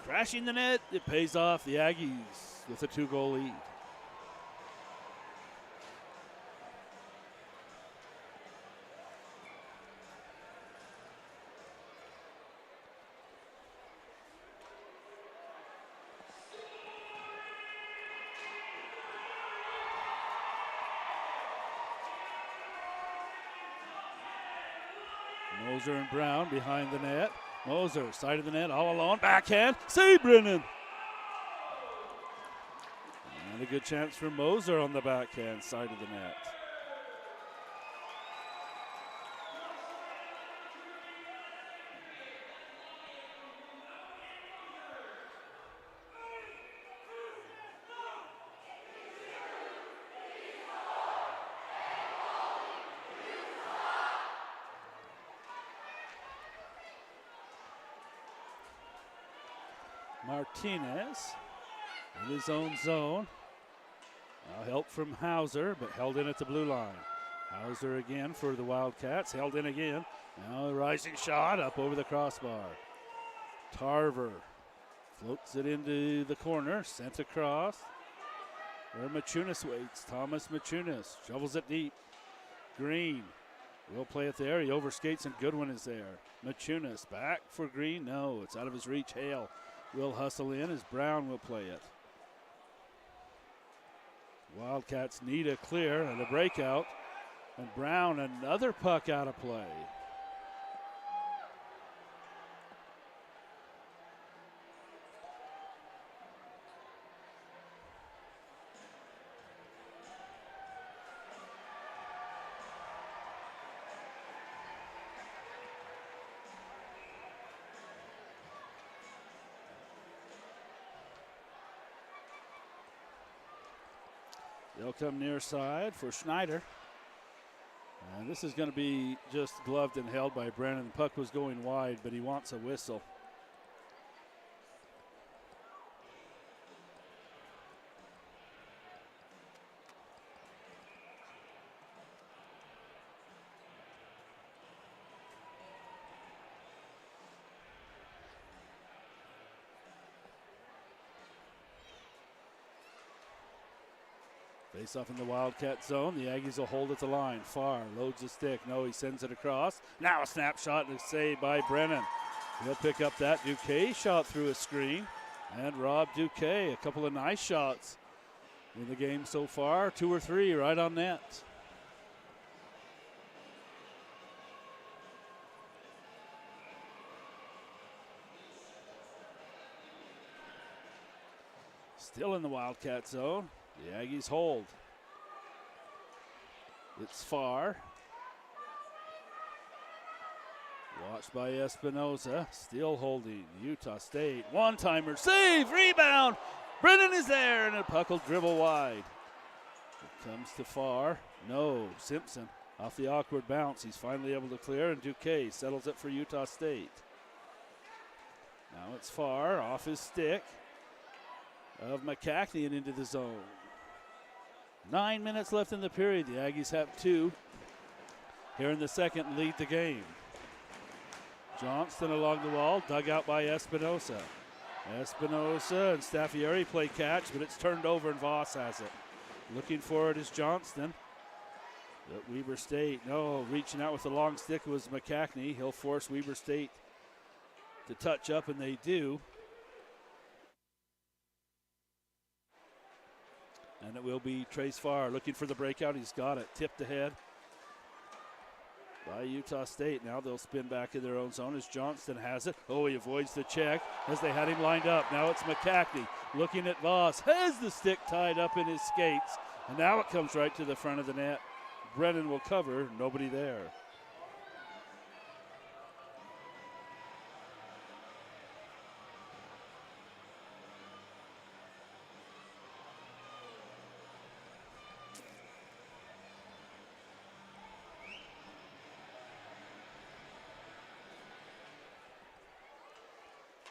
S1: Crashing the net, it pays off the Aggies with a 2-goal lead. Moser and Brown behind the net. Moser, side of the net, all alone. Backhand, save Brennan. And a good chance for Moser on the backhand side of the net. Martinez in his own zone. Now help from Hauser, but held in at the blue line. Hauser again for the Wildcats, held in again. Now a rising shot up over the crossbar. Tarver floats it into the corner, sent across. Where Machunas waits. Thomas Machunas shovels it deep. Green will play it there. He overskates and Goodwin is there. Machunas back for Green. No, it's out of his reach. Hale will hustle in as Brown will play it. Wildcats need a clear and a breakout. And Brown, another puck out of play. They'll come near side for Schneider. And this is going to be just gloved and held by Brennan. The puck was going wide, but he wants a whistle. Face off in the Wildcat zone. The Aggies will hold at the line. Farr loads the stick. No, he sends it across. Now a snapshot and a save by Brennan. He'll pick up that. Duque shot through a screen. And Rob Duque, a couple of nice shots in the game so far. 2 or 3 right on net. Still in the Wildcat zone. The Aggies hold. It's Farr. Watched by Espinoza. Still holding. Utah State. One-timer. Save. Rebound. Brennan is there. And a puck will dribble wide. It comes to Farr. No. Simpson off the awkward bounce. He's finally able to clear. And Duque settles it for Utah State. Now it's Farr off his stick of McCackney and into the zone. 9 minutes left in the period. The Aggies have 2 here in the second and lead the game. Johnston along the wall, dug out by Espinoza. Espinoza and Staffieri play catch, but it's turned over and Voss has it. Looking for it is Johnston. But Weber State, no, reaching out with the long stick was McCackney. He'll force Weber State to touch up, and they do. And it will be Trace Farr looking for the breakout. He's got it. Tipped ahead by Utah State. Now they'll spin back in their own zone as Johnston has it. Oh, he avoids the check as they had him lined up. Now it's McCackney looking at Voss. Has the stick tied up in his skates. And now it comes right to the front of the net. Brennan will cover. Nobody there.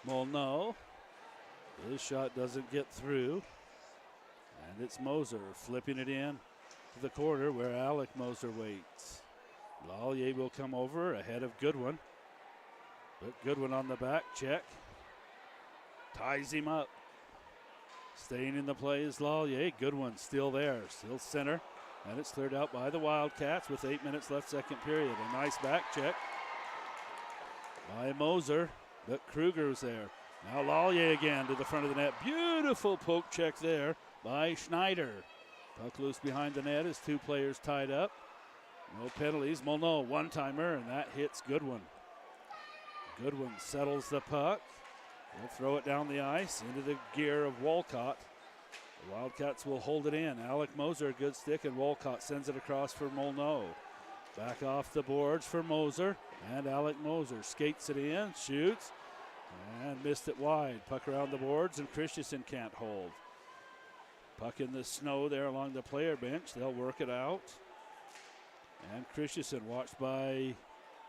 S1: Molno. His shot doesn't get through. And it's Moser flipping it in to the corner where Alec Moser waits. Lallier will come over ahead of Goodwin. But Goodwin on the back check. Ties him up. Staying in the play is Lallier. Goodwin still there. Still center. And it's cleared out by the Wildcats with 8 minutes left second period. A nice back check by Moser. But Kruger's there. Now Lallier again to the front of the net. Beautiful poke check there by Schneider. Puck loose behind the net as 2 players tied up. No penalties. Molno one-timer, and that hits Goodwin. Goodwin settles the puck. He'll throw it down the ice into the gear of Walcott. The Wildcats will hold it in. Alec Moser, a good stick, and Walcott sends it across for Molno. Back off the boards for Moser, and Alec Moser skates it in, shoots, and missed it wide. Puck around the boards, and Christensen can't hold. Puck in the snow there along the player bench. They'll work it out. And Christensen watched by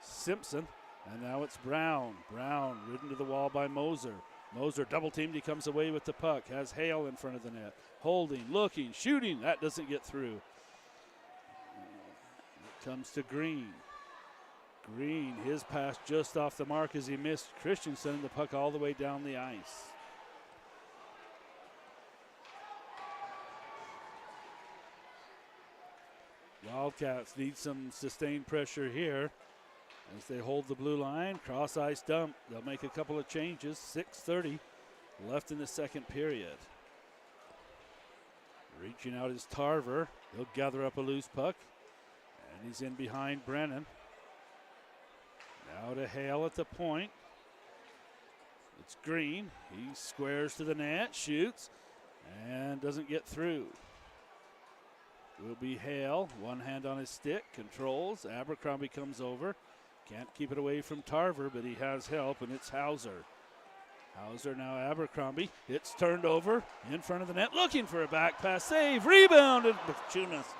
S1: Simpson, and now it's Brown. Brown ridden to the wall by Moser. Moser double teamed, he comes away with the puck, has Hale in front of the net. Holding, looking, shooting, that doesn't get through. Comes to Green. Green, his pass just off the mark as he missed Christensen, and the puck all the way down the ice. Wildcats need some sustained pressure here as they hold the blue line. Cross ice dump. They'll make a couple of changes. 6:30 left in the second period. Reaching out is Tarver. He'll gather up a loose puck. And he's in behind Brennan. Now to Hale at the point. It's Green. He squares to the net, shoots, and doesn't get through. Will be Hale. One hand on his stick, controls. Abercrombie comes over. Can't keep it away from Tarver, but he has help, and it's Hauser. Hauser now Abercrombie. It's turned over in front of the net, looking for a back pass. Save, rebounded. Machunas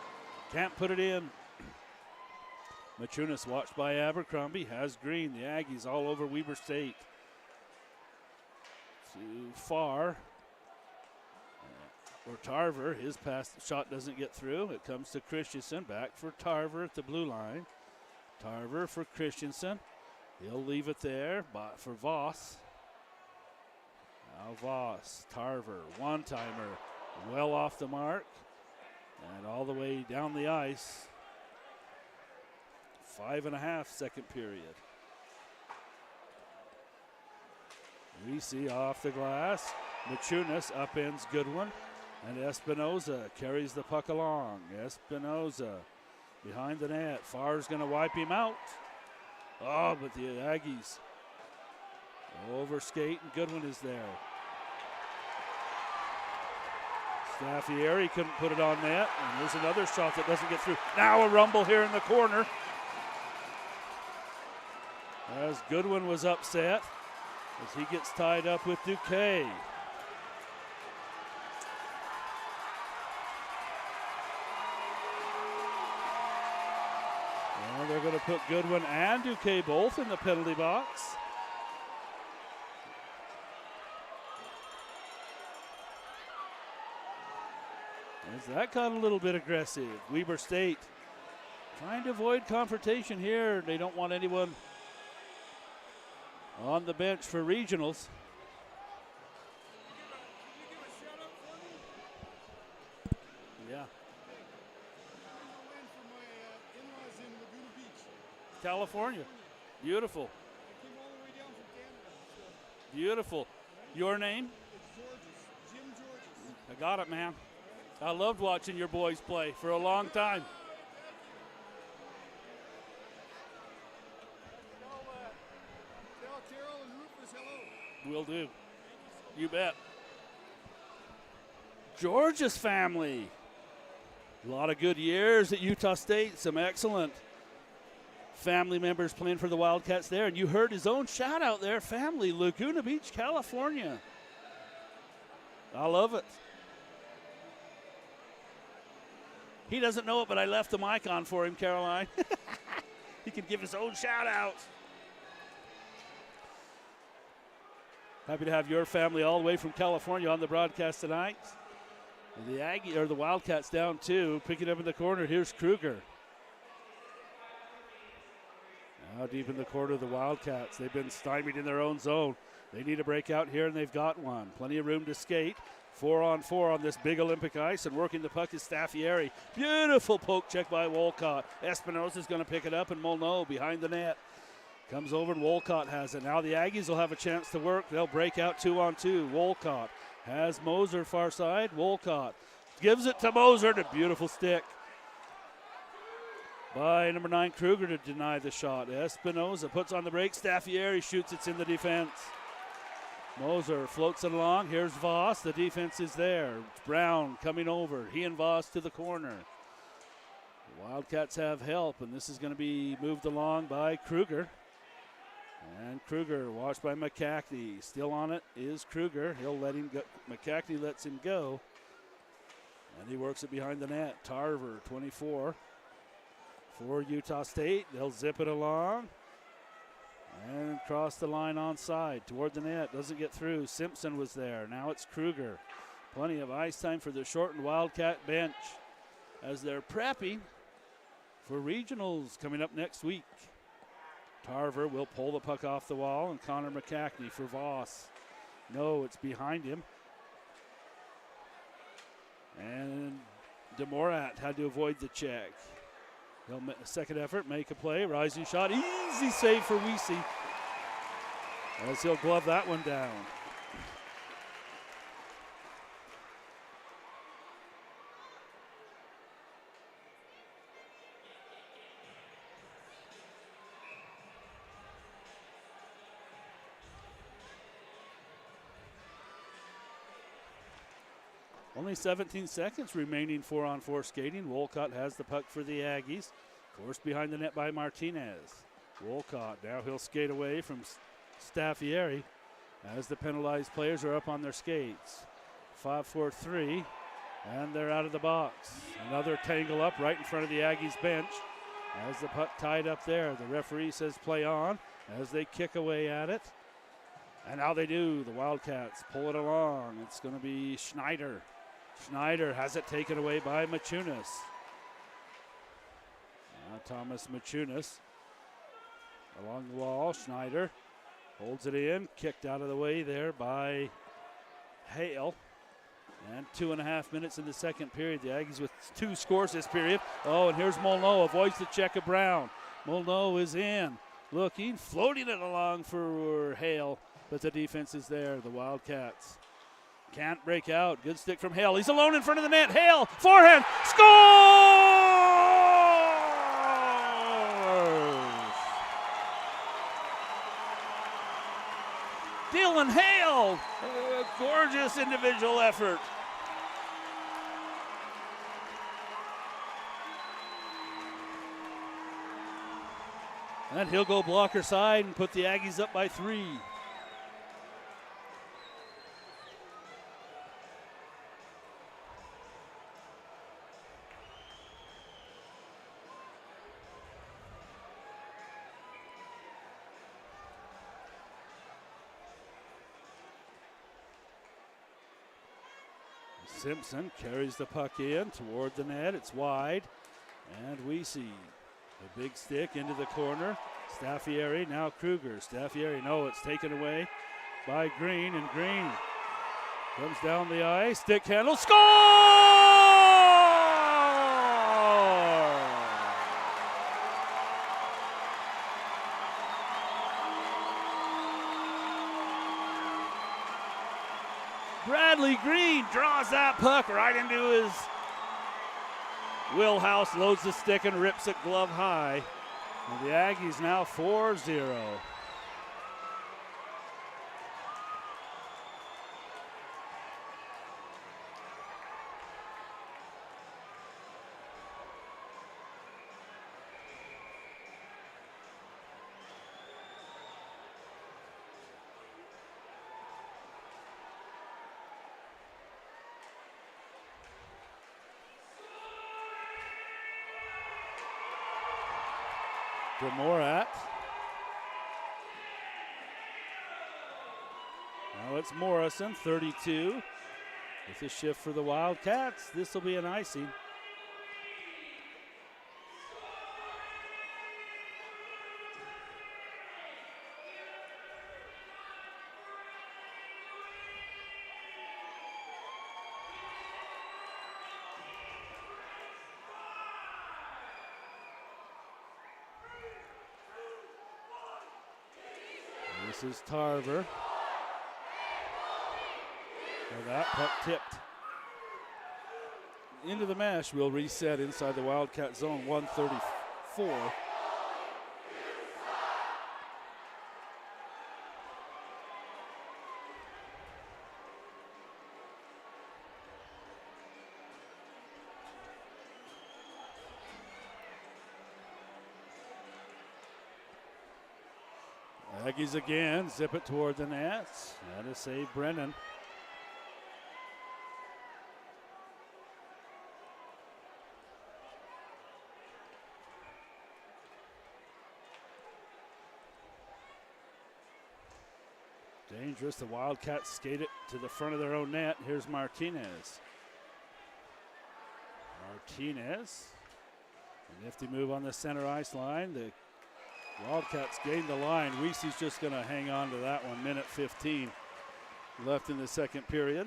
S1: can't put it in. Machunas watched by Abercrombie, has Green. The Aggies all over Weber State. To Farr. Or Tarver, his pass shot doesn't get through. It comes to Christensen, back for Tarver at the blue line. Tarver for Christensen. He'll leave it there for Voss. Now Voss, Tarver, one-timer, well off the mark. And all the way down the ice. 5.5 second period. Reese off the glass. Machunas upends Goodwin. And Espinoza carries the puck along. Espinoza behind the net. Farr's going to wipe him out. Oh, but the Aggies over skate, and Goodwin is there. Staffieri couldn't put it on net, and there's another shot that doesn't get through. Now a rumble here in the corner. As Goodwin was upset as he gets tied up with Duquet. Well, they're going to put Goodwin and Duquet both in the penalty box. As that got a little bit aggressive. Weber State trying to avoid confrontation here. They don't want anyone on the bench for regionals. Yeah. California. Beautiful.
S2: I came all the way down from Canada.
S1: Beautiful. Your name?
S2: It's Georges. Jim Georges.
S1: I got it, man. I loved watching your boys play for a long time.
S2: Tell Carol and Rufus hello.
S1: Will do. You bet. George's family. A lot of good years at Utah State. Some excellent family members playing for the Wildcats there. And you heard his own shout out there. Family, Laguna Beach, California. I love it. He doesn't know it, but I left the mic on for him, Caroline. He can give his own shout out. Happy to have your family all the way from California on the broadcast tonight. And the Wildcats down 2, picking up in the corner. Here's Kruger. Now deep in the corner of the Wildcats. They've been stymied in their own zone. They need a breakout here, and they've got one. Plenty of room to skate. 4-on-4 on this big Olympic ice, and working the puck is Staffieri. Beautiful poke check by Wolcott. Espinosa's going to pick it up, and Molyneux behind the net. Comes over, and Wolcott has it. Now the Aggies will have a chance to work. They'll break out 2-on-2. Wolcott has Moser far side. Wolcott gives it to Moser, and a beautiful stick by number 9 Kruger to deny the shot. Espinosa puts on the brake. Staffieri shoots. It's in the defense. Moser floats it along. Here's Voss. The defense is there. Brown coming over. He and Voss to the corner. The Wildcats have help, and this is going to be moved along by Kruger. And Kruger watched by McCackney. Still on it is Kruger. He'll let him go. McCackney lets him go. And he works it behind the net. Tarver, 24. For Utah State. They'll zip it along. And cross the line onside toward the net. Doesn't get through. Simpson was there. Now it's Kruger. Plenty of ice time for the shortened Wildcat bench as they're prepping for regionals coming up next week. Tarver will pull the puck off the wall, and Connor McCackney for Voss. No, it's behind him. And DeMorat had to avoid the check. He'll make a second effort, make a play, rising shot, easy save for Weese as he'll glove that one down. Only 17 seconds remaining 4-on-4 skating. Wolcott has the puck for the Aggies. Forced behind the net by Martinez. Wolcott, now he'll skate away from Staffieri as the penalized players are up on their skates. 5-4-3, and they're out of the box. Another tangle up right in front of the Aggies bench as the puck tied up there. The referee says play on as they kick away at it. And now they do. The Wildcats pull it along. It's going to be Schneider. Schneider has it taken away by Machunas. Now Thomas Machunas along the wall. Schneider holds it in. Kicked out of the way there by Hale. And 2.5 minutes in the second period. The Aggies with 2 scores this period. Oh, and here's Molyneux, avoids the check of Brown. Molyneux is in, looking, floating it along for Hale, but the defense is there, the Wildcats. Can't break out. Good stick from Hale. He's alone in front of the net. Hale, forehand, scores! Dylan Hale, a gorgeous individual effort. And he'll go blocker side and put the Aggies up by 3. Simpson carries the puck in toward the net. It's wide. And we see a big stick into the corner. Staffieri, now Kruger. Staffieri, no, it's taken away by Green. And Green comes down the ice. Stick handle. Score! Bradley Green draws that puck right into his wheelhouse, loads the stick and rips it glove high. And the Aggies now 4-0. Demorat. Now it's Morrison, 32. With a shift for the Wildcats, this will be an icing. This is Tarver. Well, that puck tipped into the mesh. Will reset inside the Wildcat zone, 134. Aggies again, zip it toward the nets. That'll save Brennan. Dangerous, the Wildcats skate it to the front of their own net. Here's Martinez. Martinez, a nifty move on the center ice line. The Wildcats gained the line. Weesey's just going to hang on to that one. Minute 15 left in the second period.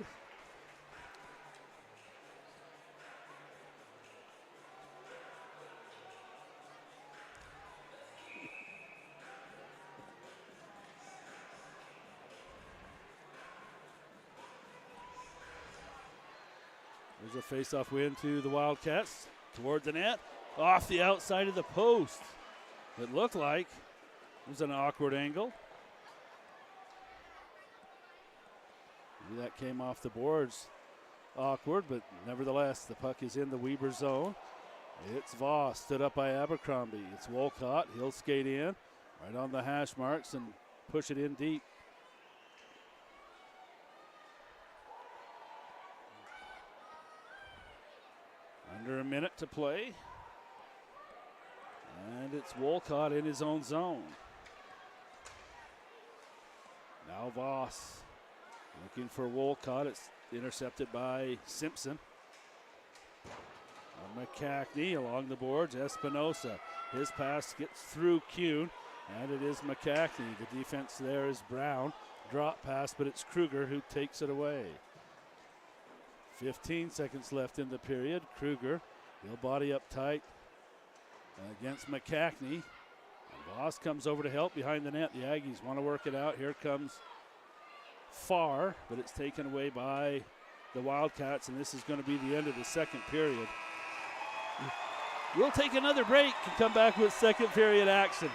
S1: There's a face-off win to the Wildcats toward the net. Off the outside of the post. It looked like it was an awkward angle. Maybe that came off the boards awkward, but nevertheless, the puck is in the Weber zone. It's Voss, stood up by Abercrombie. It's Wolcott, he'll skate in, right on the hash marks and push it in deep. Under a minute to play. And it's Wolcott in his own zone. Now Voss looking for Wolcott. It's intercepted by Simpson. McCackney along the boards. Espinosa. His pass gets through Kuhn, and it is McCackney. The defense there is Brown. Drop pass, but it's Kruger who takes it away. 15 seconds left in the period. Kruger, he'll body up tight against McCackney. And Voss comes over to help behind the net. The Aggies want to work it out. Here comes Farr, but it's taken away by the Wildcats, and this is going to be the end of the second period. We'll take another break and come back with second period action.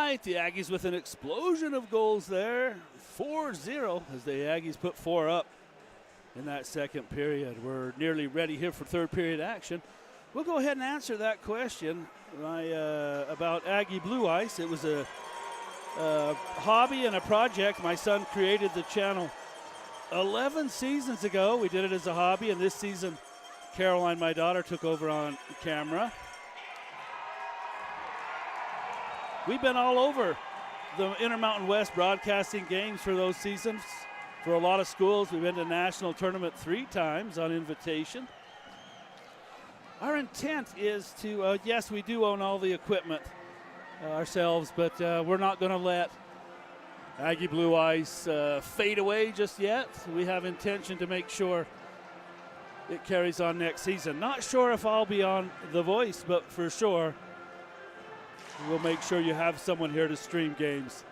S1: right, the Aggies with an explosion of goals there. 4-0 as the Aggies put 4 up in that second period. We're nearly ready here for third period action. We'll go ahead and answer that question about Aggie Blue Ice. It was a hobby and a project my son created the channel 11 seasons ago. We did it as a hobby, and this season Caroline, my daughter, took over on camera. We've been all over the Intermountain West broadcasting games for those seasons. For a lot of schools, we've been to national tournament 3 times on invitation. Our intent is to, yes, we do own all the equipment ourselves, but we're not going to let Aggie Blue Ice fade away just yet. We have intention to make sure it carries on next season. Not sure if I'll be on The Voice, but for sure we'll make sure you have someone here to stream games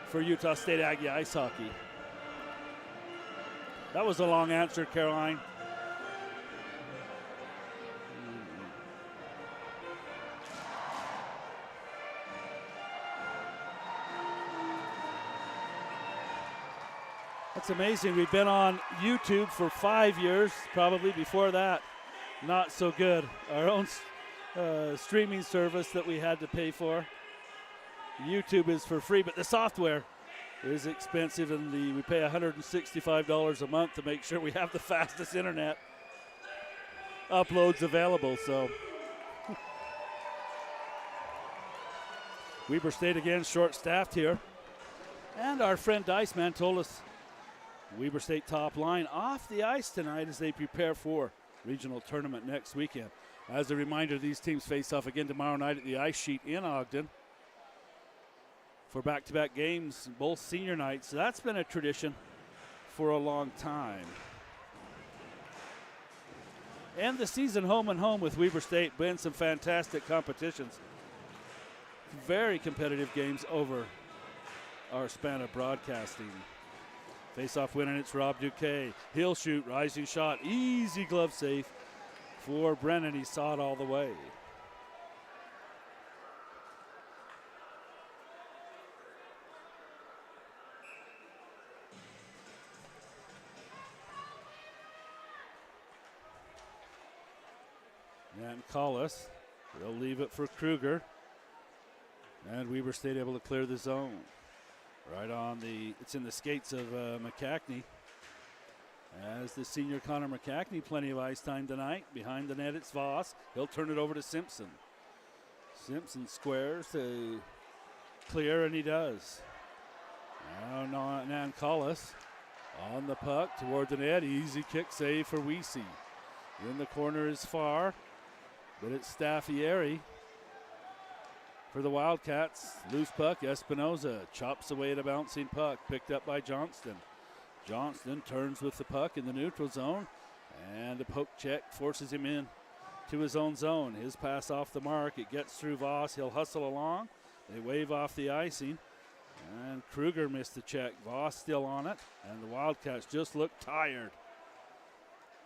S1: for Utah State Aggie ice hockey. That was a long answer, Caroline. That's amazing. We've been on YouTube for 5 years, probably before that. Not so good. Our own streaming service that we had to pay for. YouTube is for free, but the software is expensive, and we pay $165 a month to make sure we have the fastest internet uploads available. So Weber State again short-staffed here. And our friend Diceman told us Weber State top line off the ice tonight as they prepare for regional tournament next weekend. As a reminder, these teams face off again tomorrow night at the Ice Sheet in Ogden for back-to-back games, both senior nights. So that's been a tradition for a long time. And the season home and home with Weber State. Been some fantastic competitions. Very competitive games over our span of broadcasting. Face-off win, and it's Rob Duquet. He'll shoot, rising shot, easy glove save for Brennan. He saw it all the way. And Collis, they'll leave it for Kruger. And Weber State able to clear the zone. Right on it's in the skates of McCackney. As the senior Connor McCackney, plenty of ice time tonight. Behind the net, it's Voss. He'll turn it over to Simpson. Simpson squares to clear, and he does. Now Nan Collis on the puck toward the net. Easy kick save for Weesey. In the corner is Farr, but it's Staffieri. For the Wildcats, loose puck, Espinoza chops away at a bouncing puck, picked up by Johnston. Johnston turns with the puck in the neutral zone, and a poke check forces him in to his own zone. His pass off the mark, it gets through Voss, he'll hustle along. They wave off the icing, and Kruger missed the check. Voss still on it, and the Wildcats just look tired.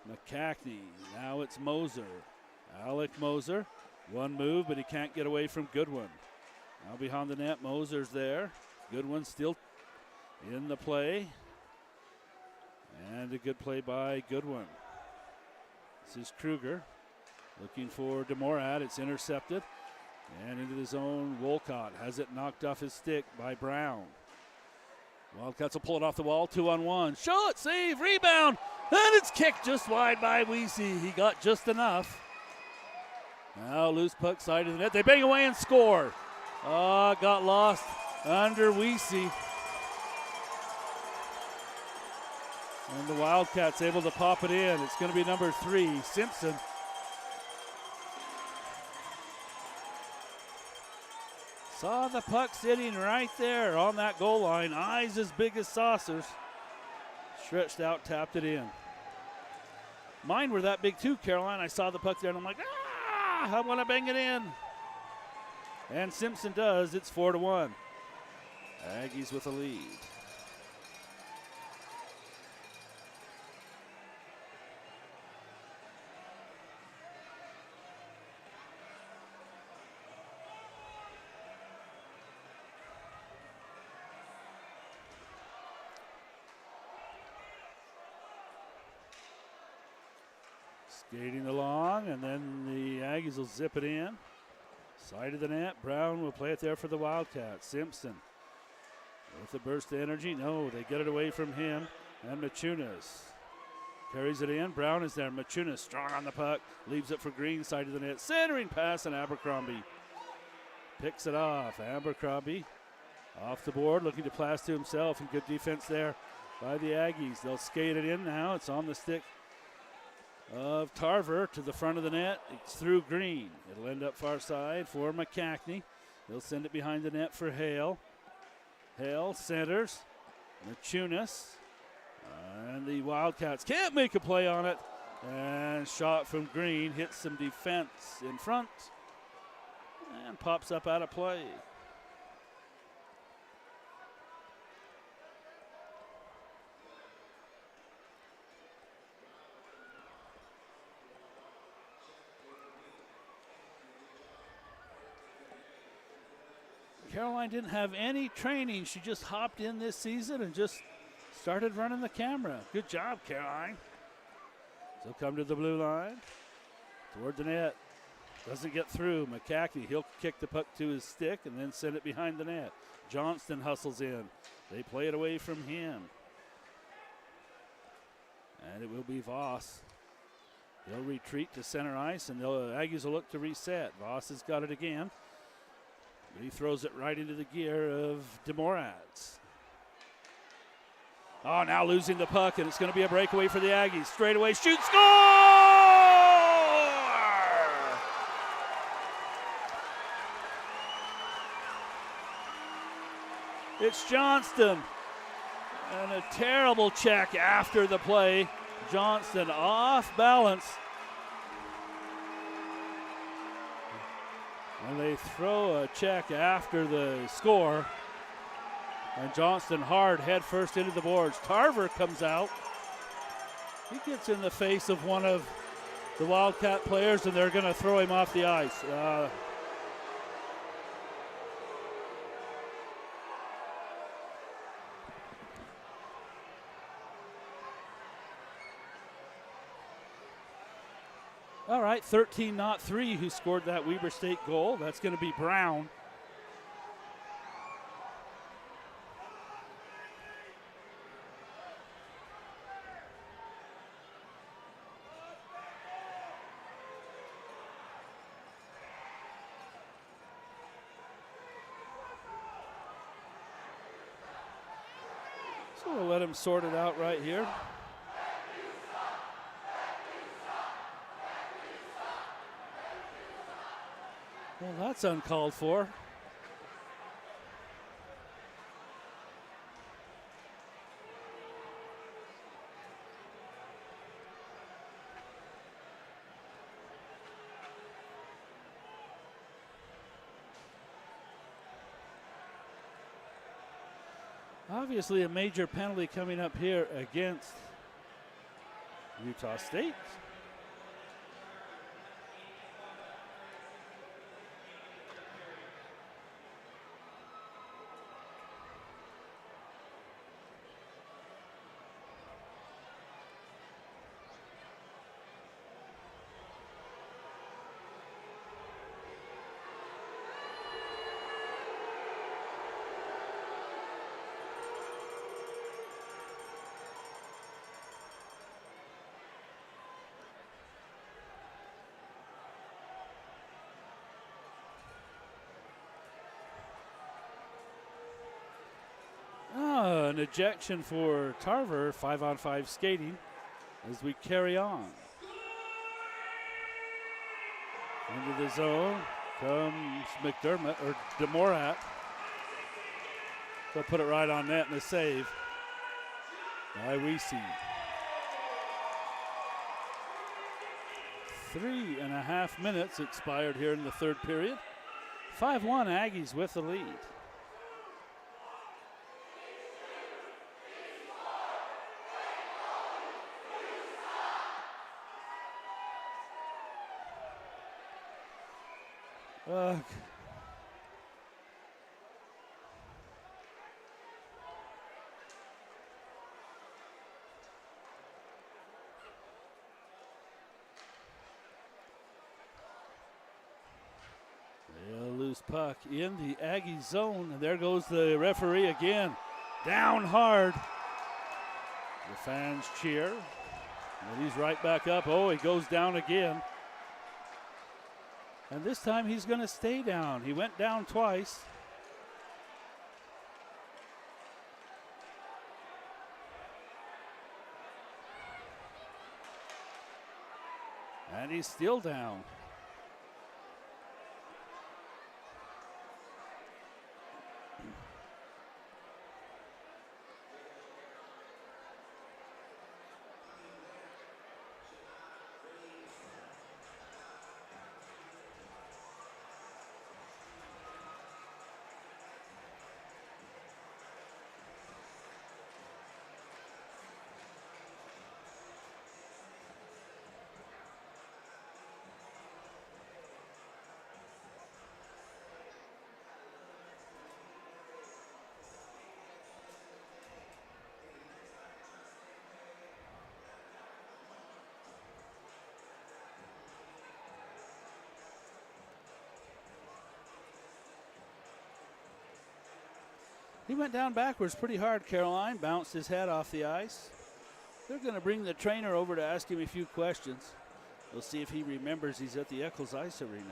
S1: McCackney, now it's Moser. Alec Moser. One move, but he can't get away from Goodwin. Now behind the net, Moser's there. Goodwin still in the play. And a good play by Goodwin. This is Kruger looking for DeMorad. It's intercepted. And into the zone, Wolcott has it knocked off his stick by Brown. Wildcats will pull it off the wall, 2-on-1. Shot, save, rebound, and it's kicked just wide by Weesey. He got just enough. Now loose puck side of the net. They bang away and score. Got lost under Weesey. And the Wildcats able to pop it in. It's going to be number 3, Simpson. Saw the puck sitting right there on that goal line. Eyes as big as saucers. Stretched out, tapped it in. Mine were that big too, Caroline. I saw the puck there and I'm like, I want to bang it in. And Simpson does. It's 4-1. Aggies with a lead. Skating along, and then the Aggies will zip it in. Side of the net, Brown will play it there for the Wildcats. Simpson with the burst of energy. No, they get it away from him. And Machunas carries it in. Brown is there. Machunas strong on the puck. Leaves it for Green, side of the net. Centering pass, and Abercrombie picks it off. Abercrombie off the board, looking to pass to himself. And good defense there by the Aggies. They'll skate it in now. It's on the stick of Tarver to the front of the net. It's through Green. It'll end up far side for McCackney. They'll send it behind the net for Hale. Hale centers. Machunas. And the Wildcats can't make a play on it. And shot from Green hits some defense in front and pops up out of play. Caroline didn't have any training. She just hopped in this season and just started running the camera. Good job, Caroline. So come to the blue line. Toward the net. Doesn't get through. McCackney, he'll kick the puck to his stick and then send it behind the net. Johnston hustles in. They play it away from him. And it will be Voss. He'll retreat to center ice, and the Aggies will look to reset. Voss has got it again. But he throws it right into the gear of Demorats. Oh, now losing the puck, and it's going to be a breakaway for the Aggies. Straight away, shoot, score! It's Johnston. And a terrible check after the play. Johnston off balance. And they throw a check after the score. And Johnston hard head first into the boards. Tarver comes out. He gets in the face of one of the Wildcat players, and they're going to throw him off the ice. All right, 13-3 who scored that Weber State goal. That's going to be Brown. So we'll let him sort it out right here. Well, that's uncalled for. Obviously a major penalty coming up here against Utah State. An ejection for Tarver, 5-on-5 skating as we carry on. Into the zone comes McDermott, or Demorat. They'll put it right on net and a save by Weesey. 3.5 minutes expired here in the third period. 5-1 Aggies with the lead. Loose puck in the Aggie zone, and there goes the referee again. Down hard. The fans cheer, and he's right back up. Oh, he goes down again. And this time he's going to stay down. He went down twice. And he's still down. He went down backwards pretty hard, Caroline, bounced his head off the ice. They're going to bring the trainer over to ask him a few questions. We'll see if he remembers he's at the Eccles Ice Arena.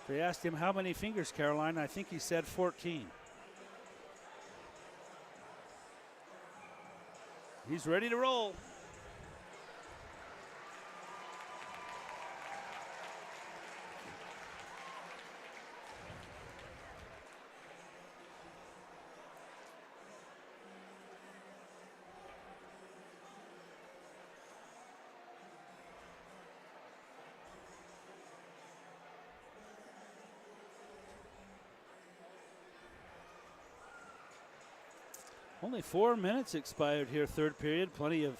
S1: They asked him how many fingers, Caroline. I think he said 14. He's ready to roll. Only 4 minutes expired here, third period. Plenty of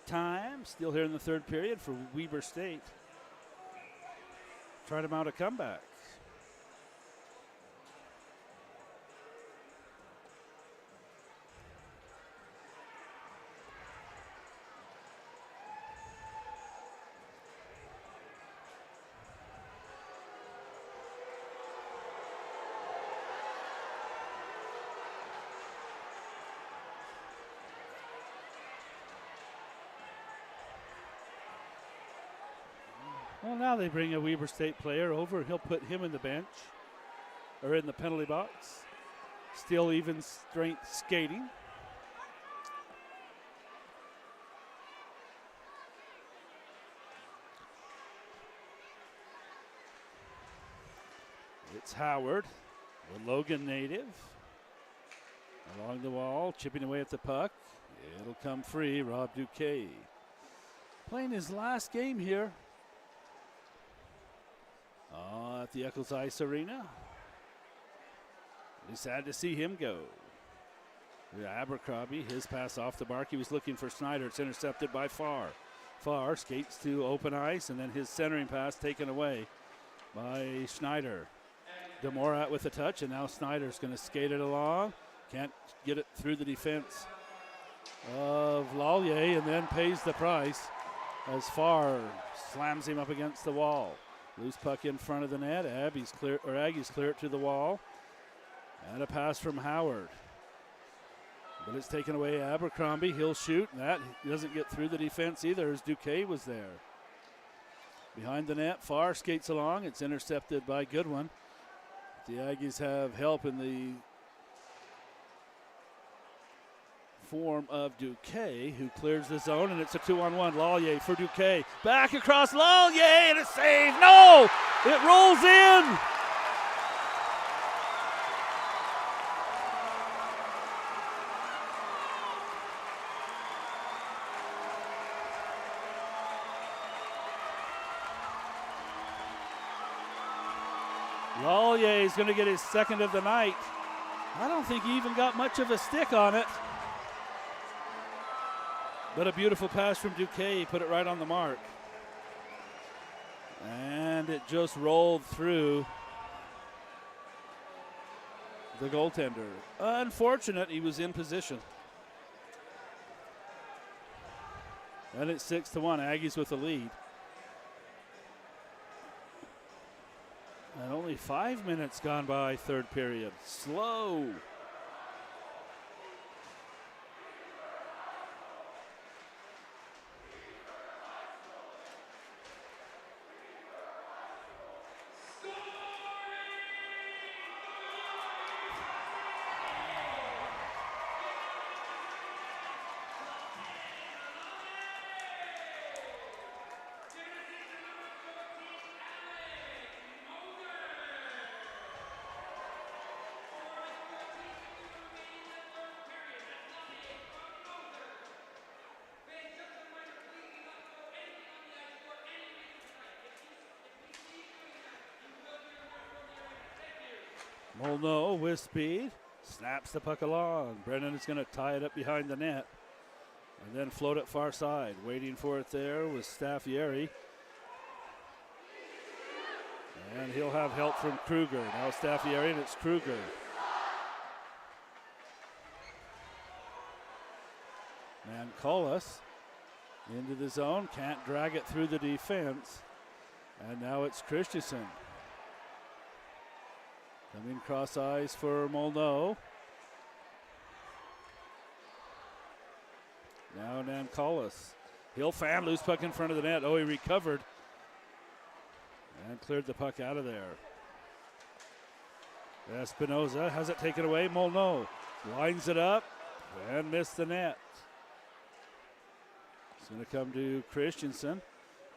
S1: time still here in the third period for Weber State. Try to mount a comeback. Well, now they bring a Weber State player over. He'll put him in the bench or in the penalty box. Still even strength skating. It's Howard, the Logan native. Along the wall, chipping away at the puck. It'll come free, Rob Duquet. Playing his last game here at the Eccles Ice Arena. Really sad to see him go. Abercrombie, his pass off the mark. He was looking for Snyder. It's intercepted by Farr. Farr skates to open ice, and then his centering pass taken away by Schneider. DeMorat with a touch, and now Snyder's going to skate it along. Can't get it through the defense of Lallier, and then pays the price as Farr slams him up against the wall. Loose puck in front of the net. Aggies clear it to the wall. And a pass from Howard. But it's taken away Abercrombie. He'll shoot. And that doesn't get through the defense either as Duquet was there. Behind the net, Farr skates along. It's intercepted by Goodwin. The Aggies have help in the form of Duquet, who clears the zone, and it's a 2-on-1. Lallier for Duquet. Back across Lallier, and a save. No! It rolls in! Lollier is going to get his second of the night. I don't think he even got much of a stick on it. But a beautiful pass from Duquet, put it right on the mark. And it just rolled through the goaltender. Unfortunate, he was in position. And it's 6-1, Aggies with the lead. And only 5 minutes gone by third period. Slow. Molno with speed, snaps the puck along. Brennan is going to tie it up behind the net and then float it far side. Waiting for it there was Staffieri. And he'll have help from Kruger. Now Staffieri, and it's Kruger. Mancolas into the zone, can't drag it through the defense. And now it's Christensen. Coming cross eyes for Molno. Now Nancolas. He'll fan, loose puck in front of the net. Oh, he recovered and cleared the puck out of there. Espinoza has it taken away. Molno lines it up and missed the net. It's going to come to Christensen.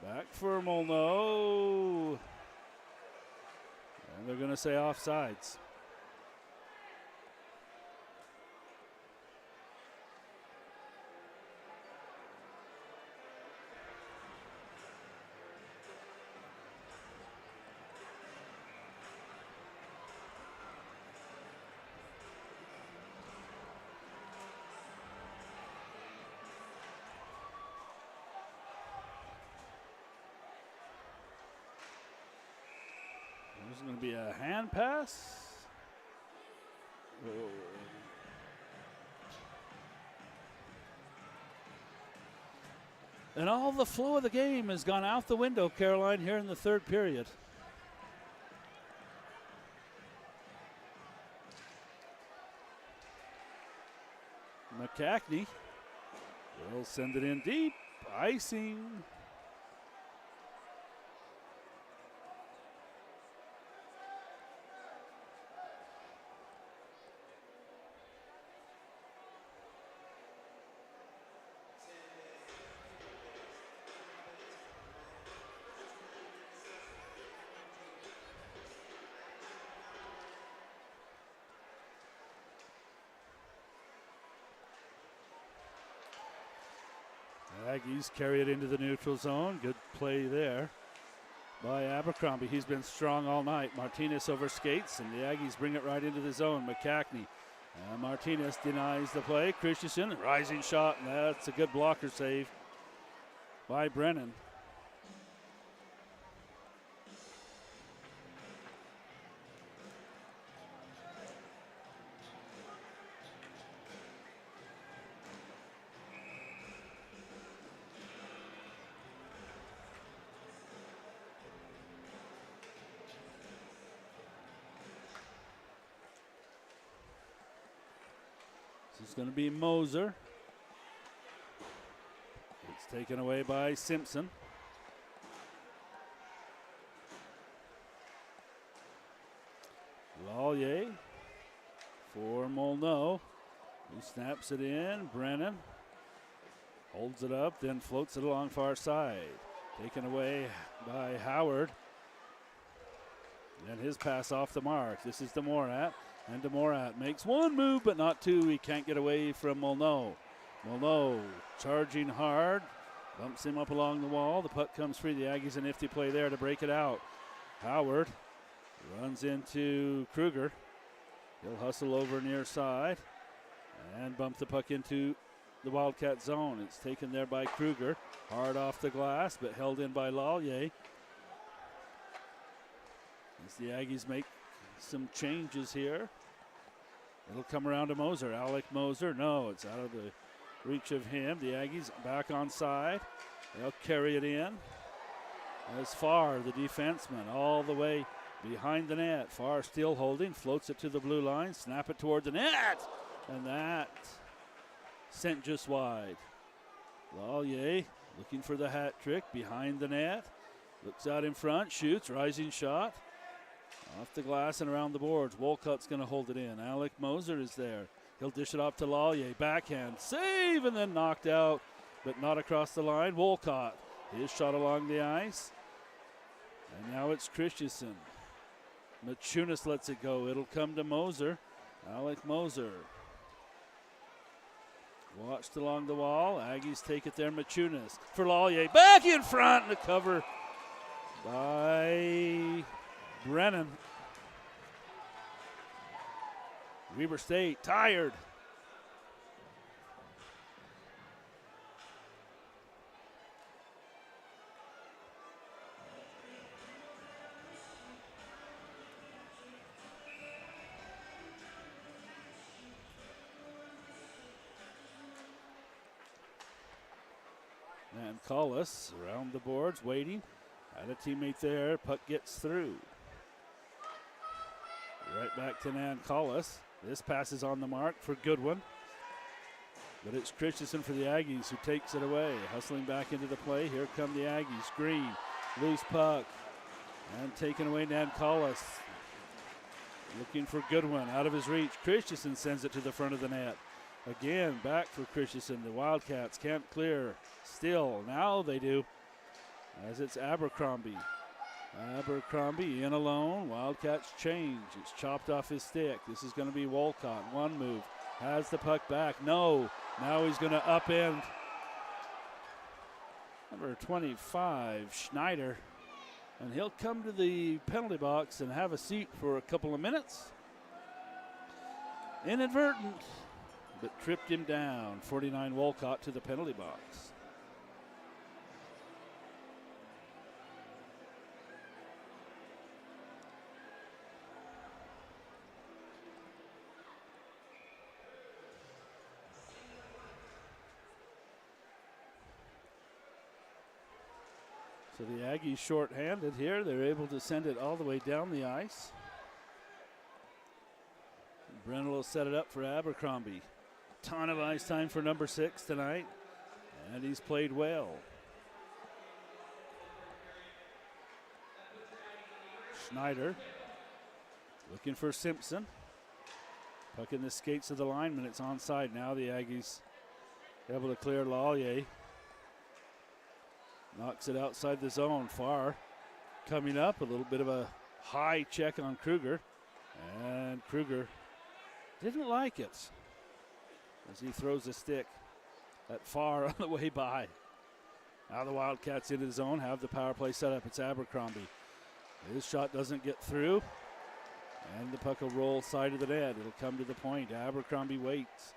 S1: Back for Molno. And they're going to say offsides. There's going to be a hand pass. Oh. And all the flow of the game has gone out the window, Caroline, here in the third period. McCackney will send it in deep. Icing. Aggies carry it into the neutral zone. Good play there by Abercrombie. He's been strong all night. Martinez over skates, and the Aggies bring it right into the zone. McCackney. Martinez denies the play. Christensen, rising shot, and that's a good blocker save by Brennan. It's going to be Moser. It's taken away by Simpson. Lollier for Molno. He snaps it in. Brennan holds it up, then floats it along far side. Taken away by Howard. And his pass off the mark. This is Demorat. And Demorat makes one move, but not two. He can't get away from Molno. Molno charging hard. Bumps him up along the wall. The puck comes free. The Aggies a nifty play there to break it out. Howard Runs into Kruger. He'll hustle over near side and bump the puck into the Wildcat zone. It's taken there by Kruger. Hard off the glass, but held in by Lallier. As the Aggies make some changes here. It'll come around to Moser. Alec Moser, no, it's out of the reach of him. The Aggies back on side. They'll carry it in. As Farr, the defenseman, all the way behind the net. Farr still holding, floats it to the blue line, snap it toward the net. And that sent just wide. Lallier looking for the hat trick behind the net. Looks out in front, shoots, rising shot. Off the glass and around the boards. Wolcott's going to hold it in. Alec Moser is there. He'll dish it off to Lallier. Backhand save and then knocked out, but not across the line. Wolcott, his shot along the ice. And now it's Christensen. Machunas lets it go. It'll come to Moser. Alec Moser. Watched along the wall. Aggies take it there. Machunas for Lallier. Back in front and a cover by Brennan. Weber State tired. And Collis around the boards waiting. Had a teammate there. Puck gets through. Right back to Nan Collis. This pass is on the mark for Goodwin. But it's Christensen for the Aggies who takes it away. Hustling back into the play. Here come the Aggies. Green. Loose puck. And taken away Nan Collis. Looking for Goodwin. Out of his reach. Christensen sends it to the front of the net. Again, back for Christensen. The Wildcats can't clear. Still, now they do. As it's Abercrombie. Abercrombie in alone. Wildcats change. It's chopped off his stick. This is going to be Wolcott. One move. Has the puck back. No. Now he's going to upend number 25, Schneider. And he'll come to the penalty box and have a seat for a couple of minutes. Inadvertent, but tripped him down. 49 Wolcott to the penalty box. So the Aggies short-handed here. They're able to send it all the way down the ice. Brennan will set it up for Abercrombie. Ton of ice time for number 6 tonight, and he's played well. Schneider looking for Simpson. Puck in the skates of the lineman. It's onside now. The Aggies able to clear Lallier. Knocks it outside the zone. Farr coming up. A little bit of a high check on Kruger. And Kruger didn't like it as he throws a stick at Farr on the way by. Now the Wildcats into the zone. Have the power play set up. It's Abercrombie. His shot doesn't get through. And the puck will roll side of the net. It'll come to the point. Abercrombie waits.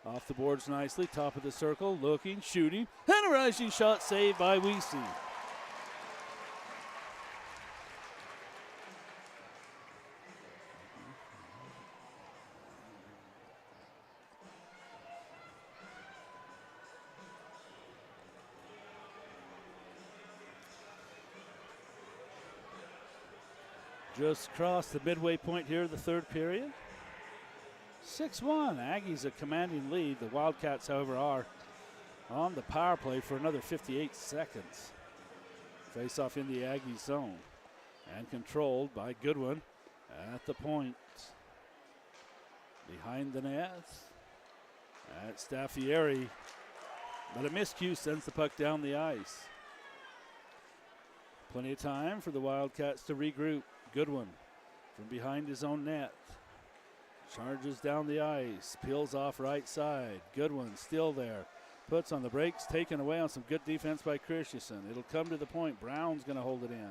S1: Off the boards nicely, top of the circle, looking, shooting, and a rising shot saved by Weesey. Just crossed the midway point here of the third period. 6-1, Aggies a commanding lead. The Wildcats, however, are on the power play for another 58 seconds. Face off in the Aggie zone and controlled by Goodwin at the point. Behind the net at Staffieri, but a miscue sends the puck down the ice. Plenty of time for the Wildcats to regroup. Goodwin from behind his own net. Charges down the ice, peels off right side. Goodwin still there. Puts on the brakes, taken away on some good defense by Christensen. It'll come to the point. Brown's going to hold it in.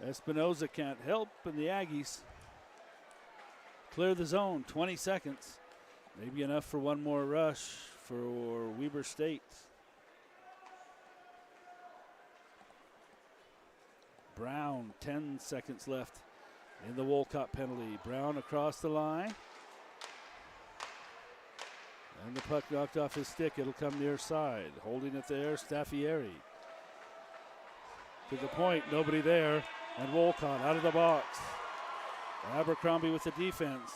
S1: Espinosa can't help, and the Aggies clear the zone. 20 seconds. Maybe enough for one more rush for Weber State. Brown, 10 seconds left in the Wolcott penalty. Brown across the line. And the puck knocked off his stick. It'll come near side. Holding it there, Staffieri. To the point, nobody there. And Wolcott out of the box. Abercrombie with the defense.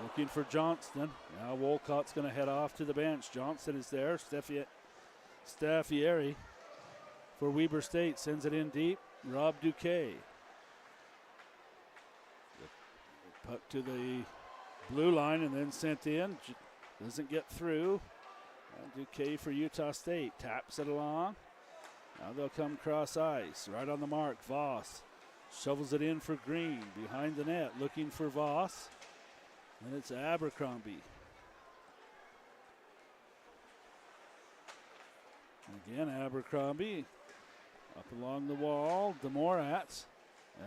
S1: Looking for Johnston. Now Wolcott's going to head off to the bench. Johnston is there. Staffieri for Weber State sends it in deep. Rob Duquet. Puck to the blue line and then sent in. Doesn't get through. Duquet for Utah State. Taps it along. Now they'll come cross ice. Right on the mark. Voss shovels it in for Green. Behind the net. Looking for Voss. And it's Abercrombie. Again, Abercrombie. Up along the wall. Demoratz.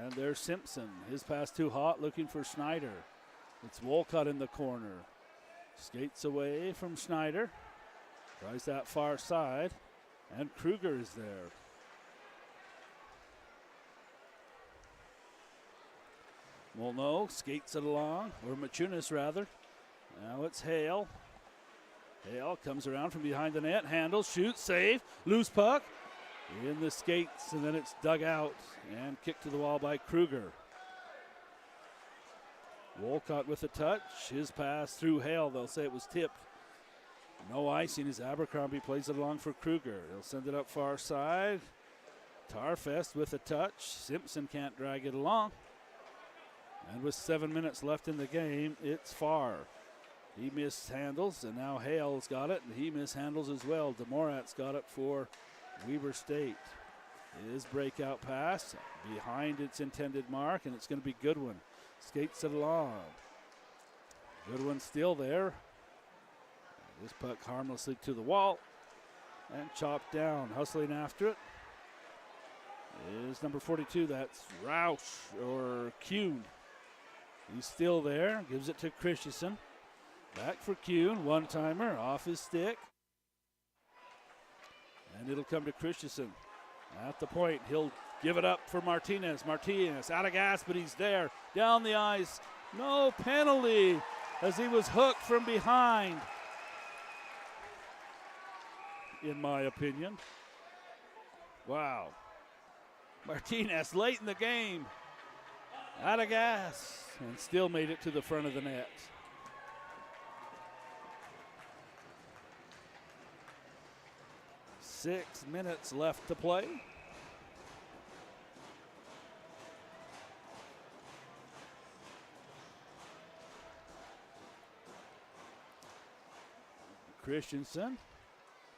S1: And there's Simpson. His pass too hot. Looking for Schneider. It's Wolcott in the corner. Skates away from Schneider. Tries that far side. And Kruger is there. Molno skates it along, or Machunas rather. Now it's Hale. Hale comes around from behind the net, handles, shoots, save, loose puck. In the skates, and then it's dug out and kicked to the wall by Kruger. Wolcott with a touch. His pass through Hale. They'll say it was tipped. No icing as Abercrombie plays it along for Kruger. He'll send it up far side. Tarfest with a touch. Simpson can't drag it along. And with 7 minutes left in the game, it's Farr. He mishandles, and now Hale's got it, and he mishandles as well. Demorat's got it for Weber State. His breakout pass behind its intended mark, and it's going to be Goodwin. Skates it along. Goodwin still there. This puck harmlessly to the wall and chopped down. Hustling after it is number 42. That's Roush or Kuhn. He's still there. Gives it to Christensen. Back for Kuhn. One-timer off his stick. And it'll come to Christensen. At the point, he'll give it up for Martinez. Martinez out of gas, but he's there. Down the ice. No penalty as he was hooked from behind, in my opinion. Wow. Martinez late in the game. Out of gas. And still made it to the front of the net. Six minutes left to play. Christensen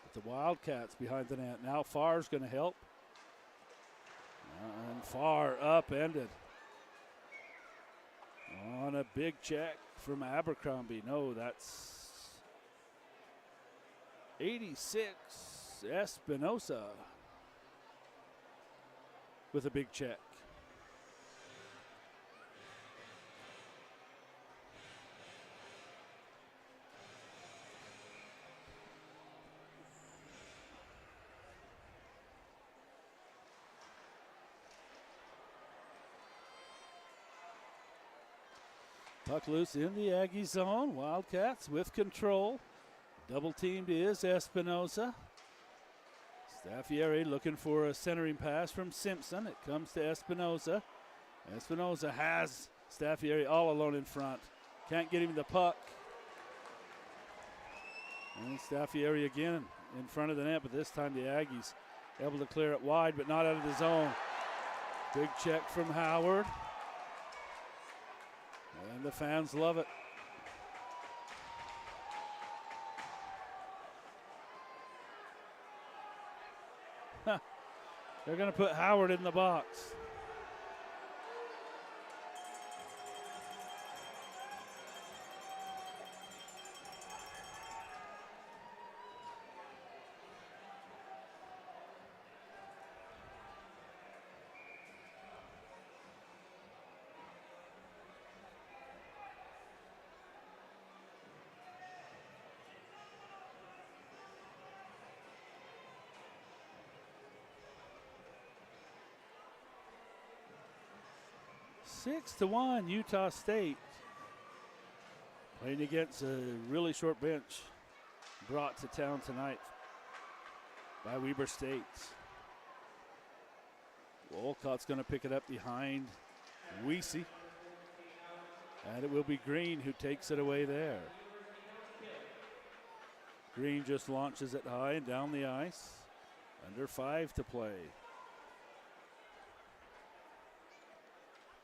S1: with the Wildcats behind the net. Now Farr's going to help. And Farr upended on a big check from Abercrombie. No, that's 86 Espinosa with a big check. Puck loose in the Aggie zone. Wildcats with control. Double teamed is Espinosa. Staffieri looking for a centering pass from Simpson. It comes to Espinosa. Espinosa has Staffieri all alone in front. Can't get him the puck. And Staffieri again in front of the net, but this time the Aggies able to clear it wide, but not out of the zone. Big check from Howard. And the fans love it. They're going to put Howard in the box. 6-1, Utah State. Playing against a really short bench brought to town tonight by Weber State. Wolcott's going to pick it up behind Weese. And it will be Green who takes it away there. Green just launches it high and down the ice. Under 5 to play.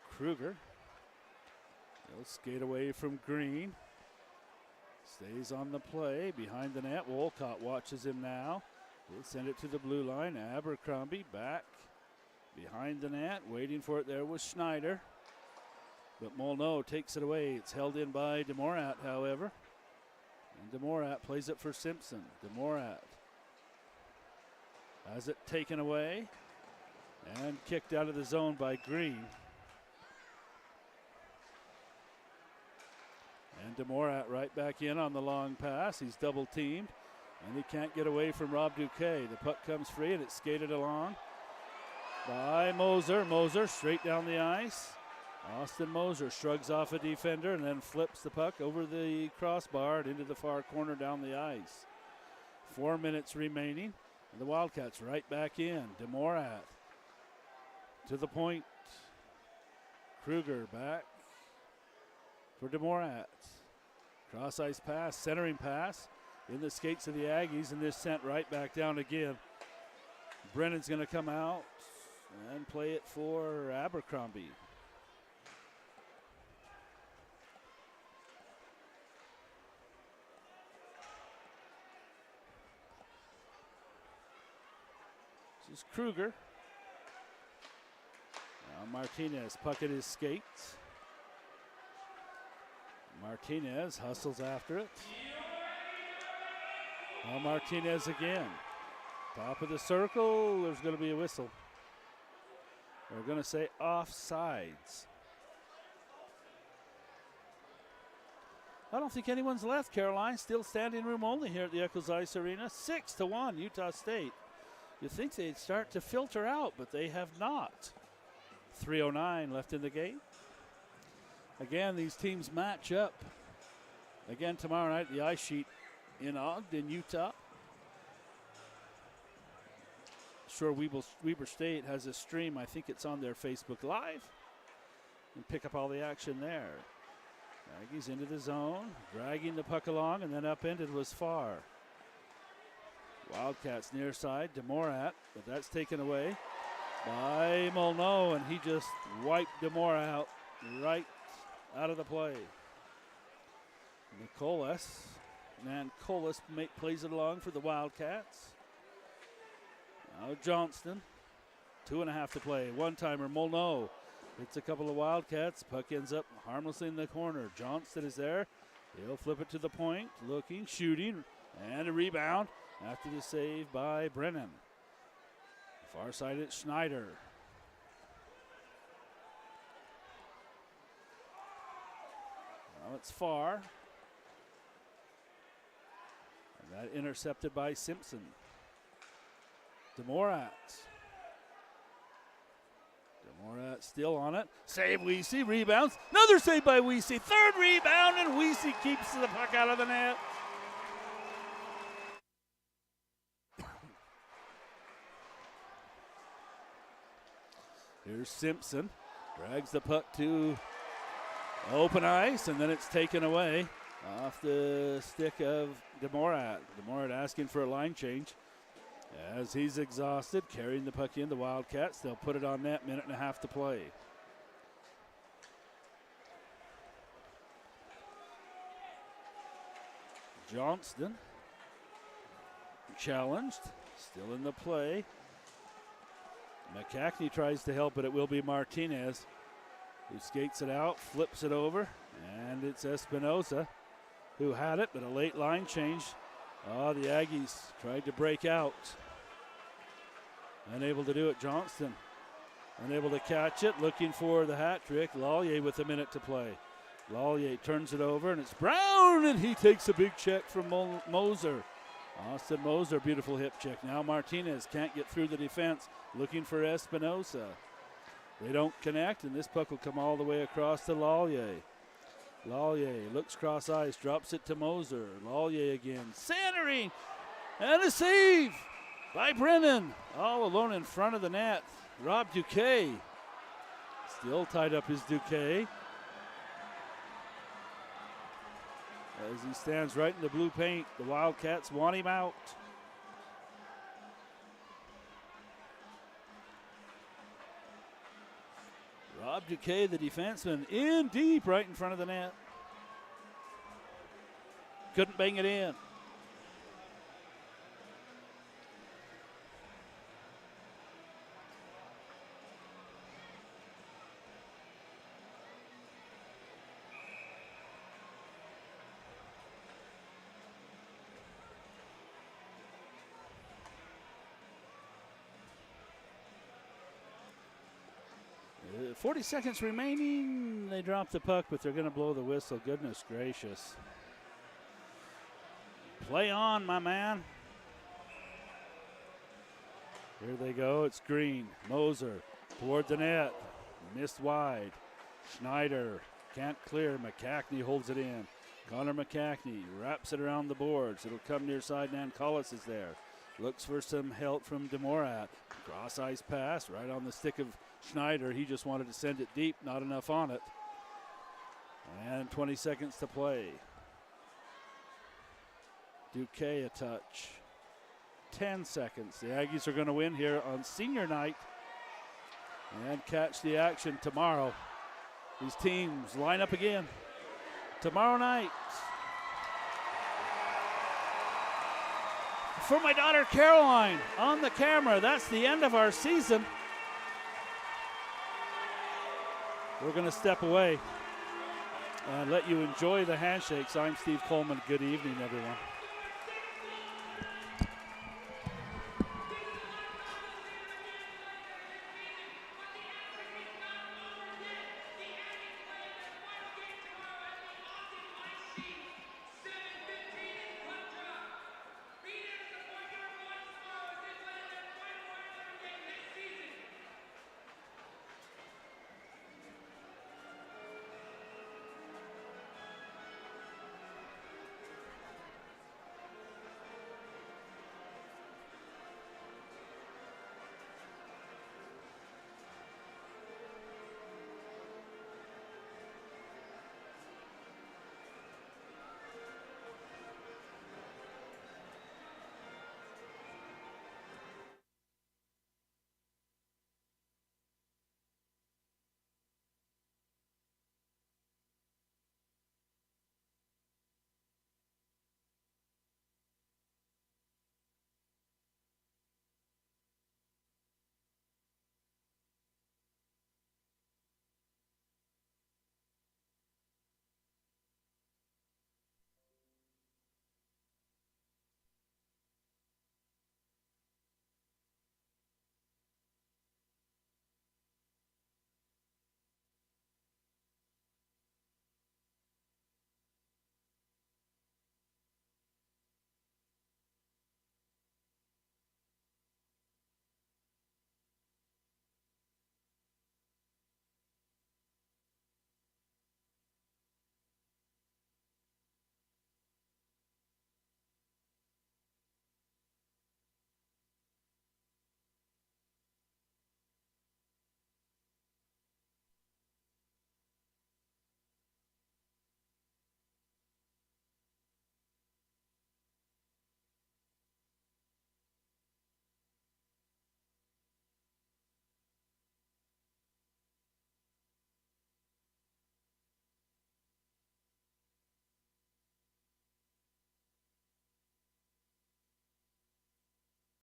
S1: Kruger. He'll skate away from Green. Stays on the play behind the net. Wolcott watches him now. He'll send it to the blue line. Abercrombie back behind the net. Waiting for it there was Schneider. But Molyneux takes it away. It's held in by DeMorat, however. And DeMorat plays it for Simpson. DeMorat has it taken away and kicked out of the zone by Green. And DeMorat right back in on the long pass. He's double teamed and he can't get away from Rob Duquet. The puck comes free and it's skated along by Moser. Moser straight down the ice. Austin Moser shrugs off a defender and then flips the puck over the crossbar and into the far corner down the ice. 4 minutes remaining. And the Wildcats right back in. DeMorat to the point. Kruger back for DeMorat. Cross ice pass, centering pass in the skates of the Aggies, and this sent right back down again. Brennan's going to come out and play it for Abercrombie. This is Kruger. Now Martinez, puck at his skates. Martinez hustles after it. Now Martinez again. Top of the circle, there's going to be a whistle. They're going to say offsides. I don't think anyone's left, Caroline. Still standing room only here at the Eccles Ice Arena. 6-1, Utah State. You'd think they'd start to filter out, but they have not. 3:09 left in the game. Again, these teams match up again tomorrow night at the ice sheet in Ogden, Utah. Sure, Weber State has a stream. I think it's on their Facebook Live. And pick up all the action there. Aggies into the zone, dragging the puck along, and then upended was far. Wildcats near side, DeMorat, but that's taken away by Molyneux, and he just wiped DeMorat out right out of the play. Nicolas plays it along for the Wildcats. Now Johnston, 2.5 to play. One-timer, Molyneux hits a couple of Wildcats. Puck ends up harmlessly in the corner. Johnston is there. He'll flip it to the point, looking, shooting, and a rebound after the save by Brennan. Far side, it's Schneider. Now it's far. And that intercepted by Simpson. DeMorat still on it. Save Weese, rebounds. Another save by Weese. Third rebound, and Weese keeps the puck out of the net. Here's Simpson. Drags the puck to open ice, and then it's taken away off the stick of DeMorat. DeMorat asking for a line change. As he's exhausted, carrying the puck in, the Wildcats, they'll put it on net, 1.5 to play. Johnston, challenged, still in the play. McCackney tries to help, but it will be Martinez who skates it out, flips it over, and it's Espinosa who had it, but a late line change. Oh, the Aggies tried to break out. Unable to do it. Johnston unable to catch it, looking for the hat trick. Lallier with a minute to play. Lallier turns it over, and it's Brown, and he takes a big check from Moser. Austin Moser, beautiful hip check. Now Martinez can't get through the defense, looking for Espinosa. They don't connect, and this puck will come all the way across to Lallier. Lallier looks cross ice, drops it to Moser. Lallier again, centering, and a save by Brennan. All alone in front of the net. Rob Duquet still tied up his Duquet as he stands right in the blue paint. The Wildcats want him out. Rob Duquet, the defenseman, in deep right in front of the net. Couldn't bang it in. Uh, 40 seconds remaining. They drop the puck, but they're going to blow the whistle. Goodness gracious. Play on, my man. Here they go. It's Green. Moser toward the net. Missed wide. Schneider can't clear. McCackney holds it in. Connor McCackney wraps it around the boards. It'll come near side. Nan Collis is there. Looks for some help from DeMorat. Cross ice pass right on the stick of Schneider. He just wanted to send it deep. Not enough on it. And 20 seconds to play. Duquet a touch. 10 seconds. The Aggies are going to win here on senior night and catch the action tomorrow. These teams line up again tomorrow night. For my daughter Caroline on the camera, that's the end of our season. We're going to step away and let you enjoy the handshakes. I'm Steve Coleman. Good evening, everyone.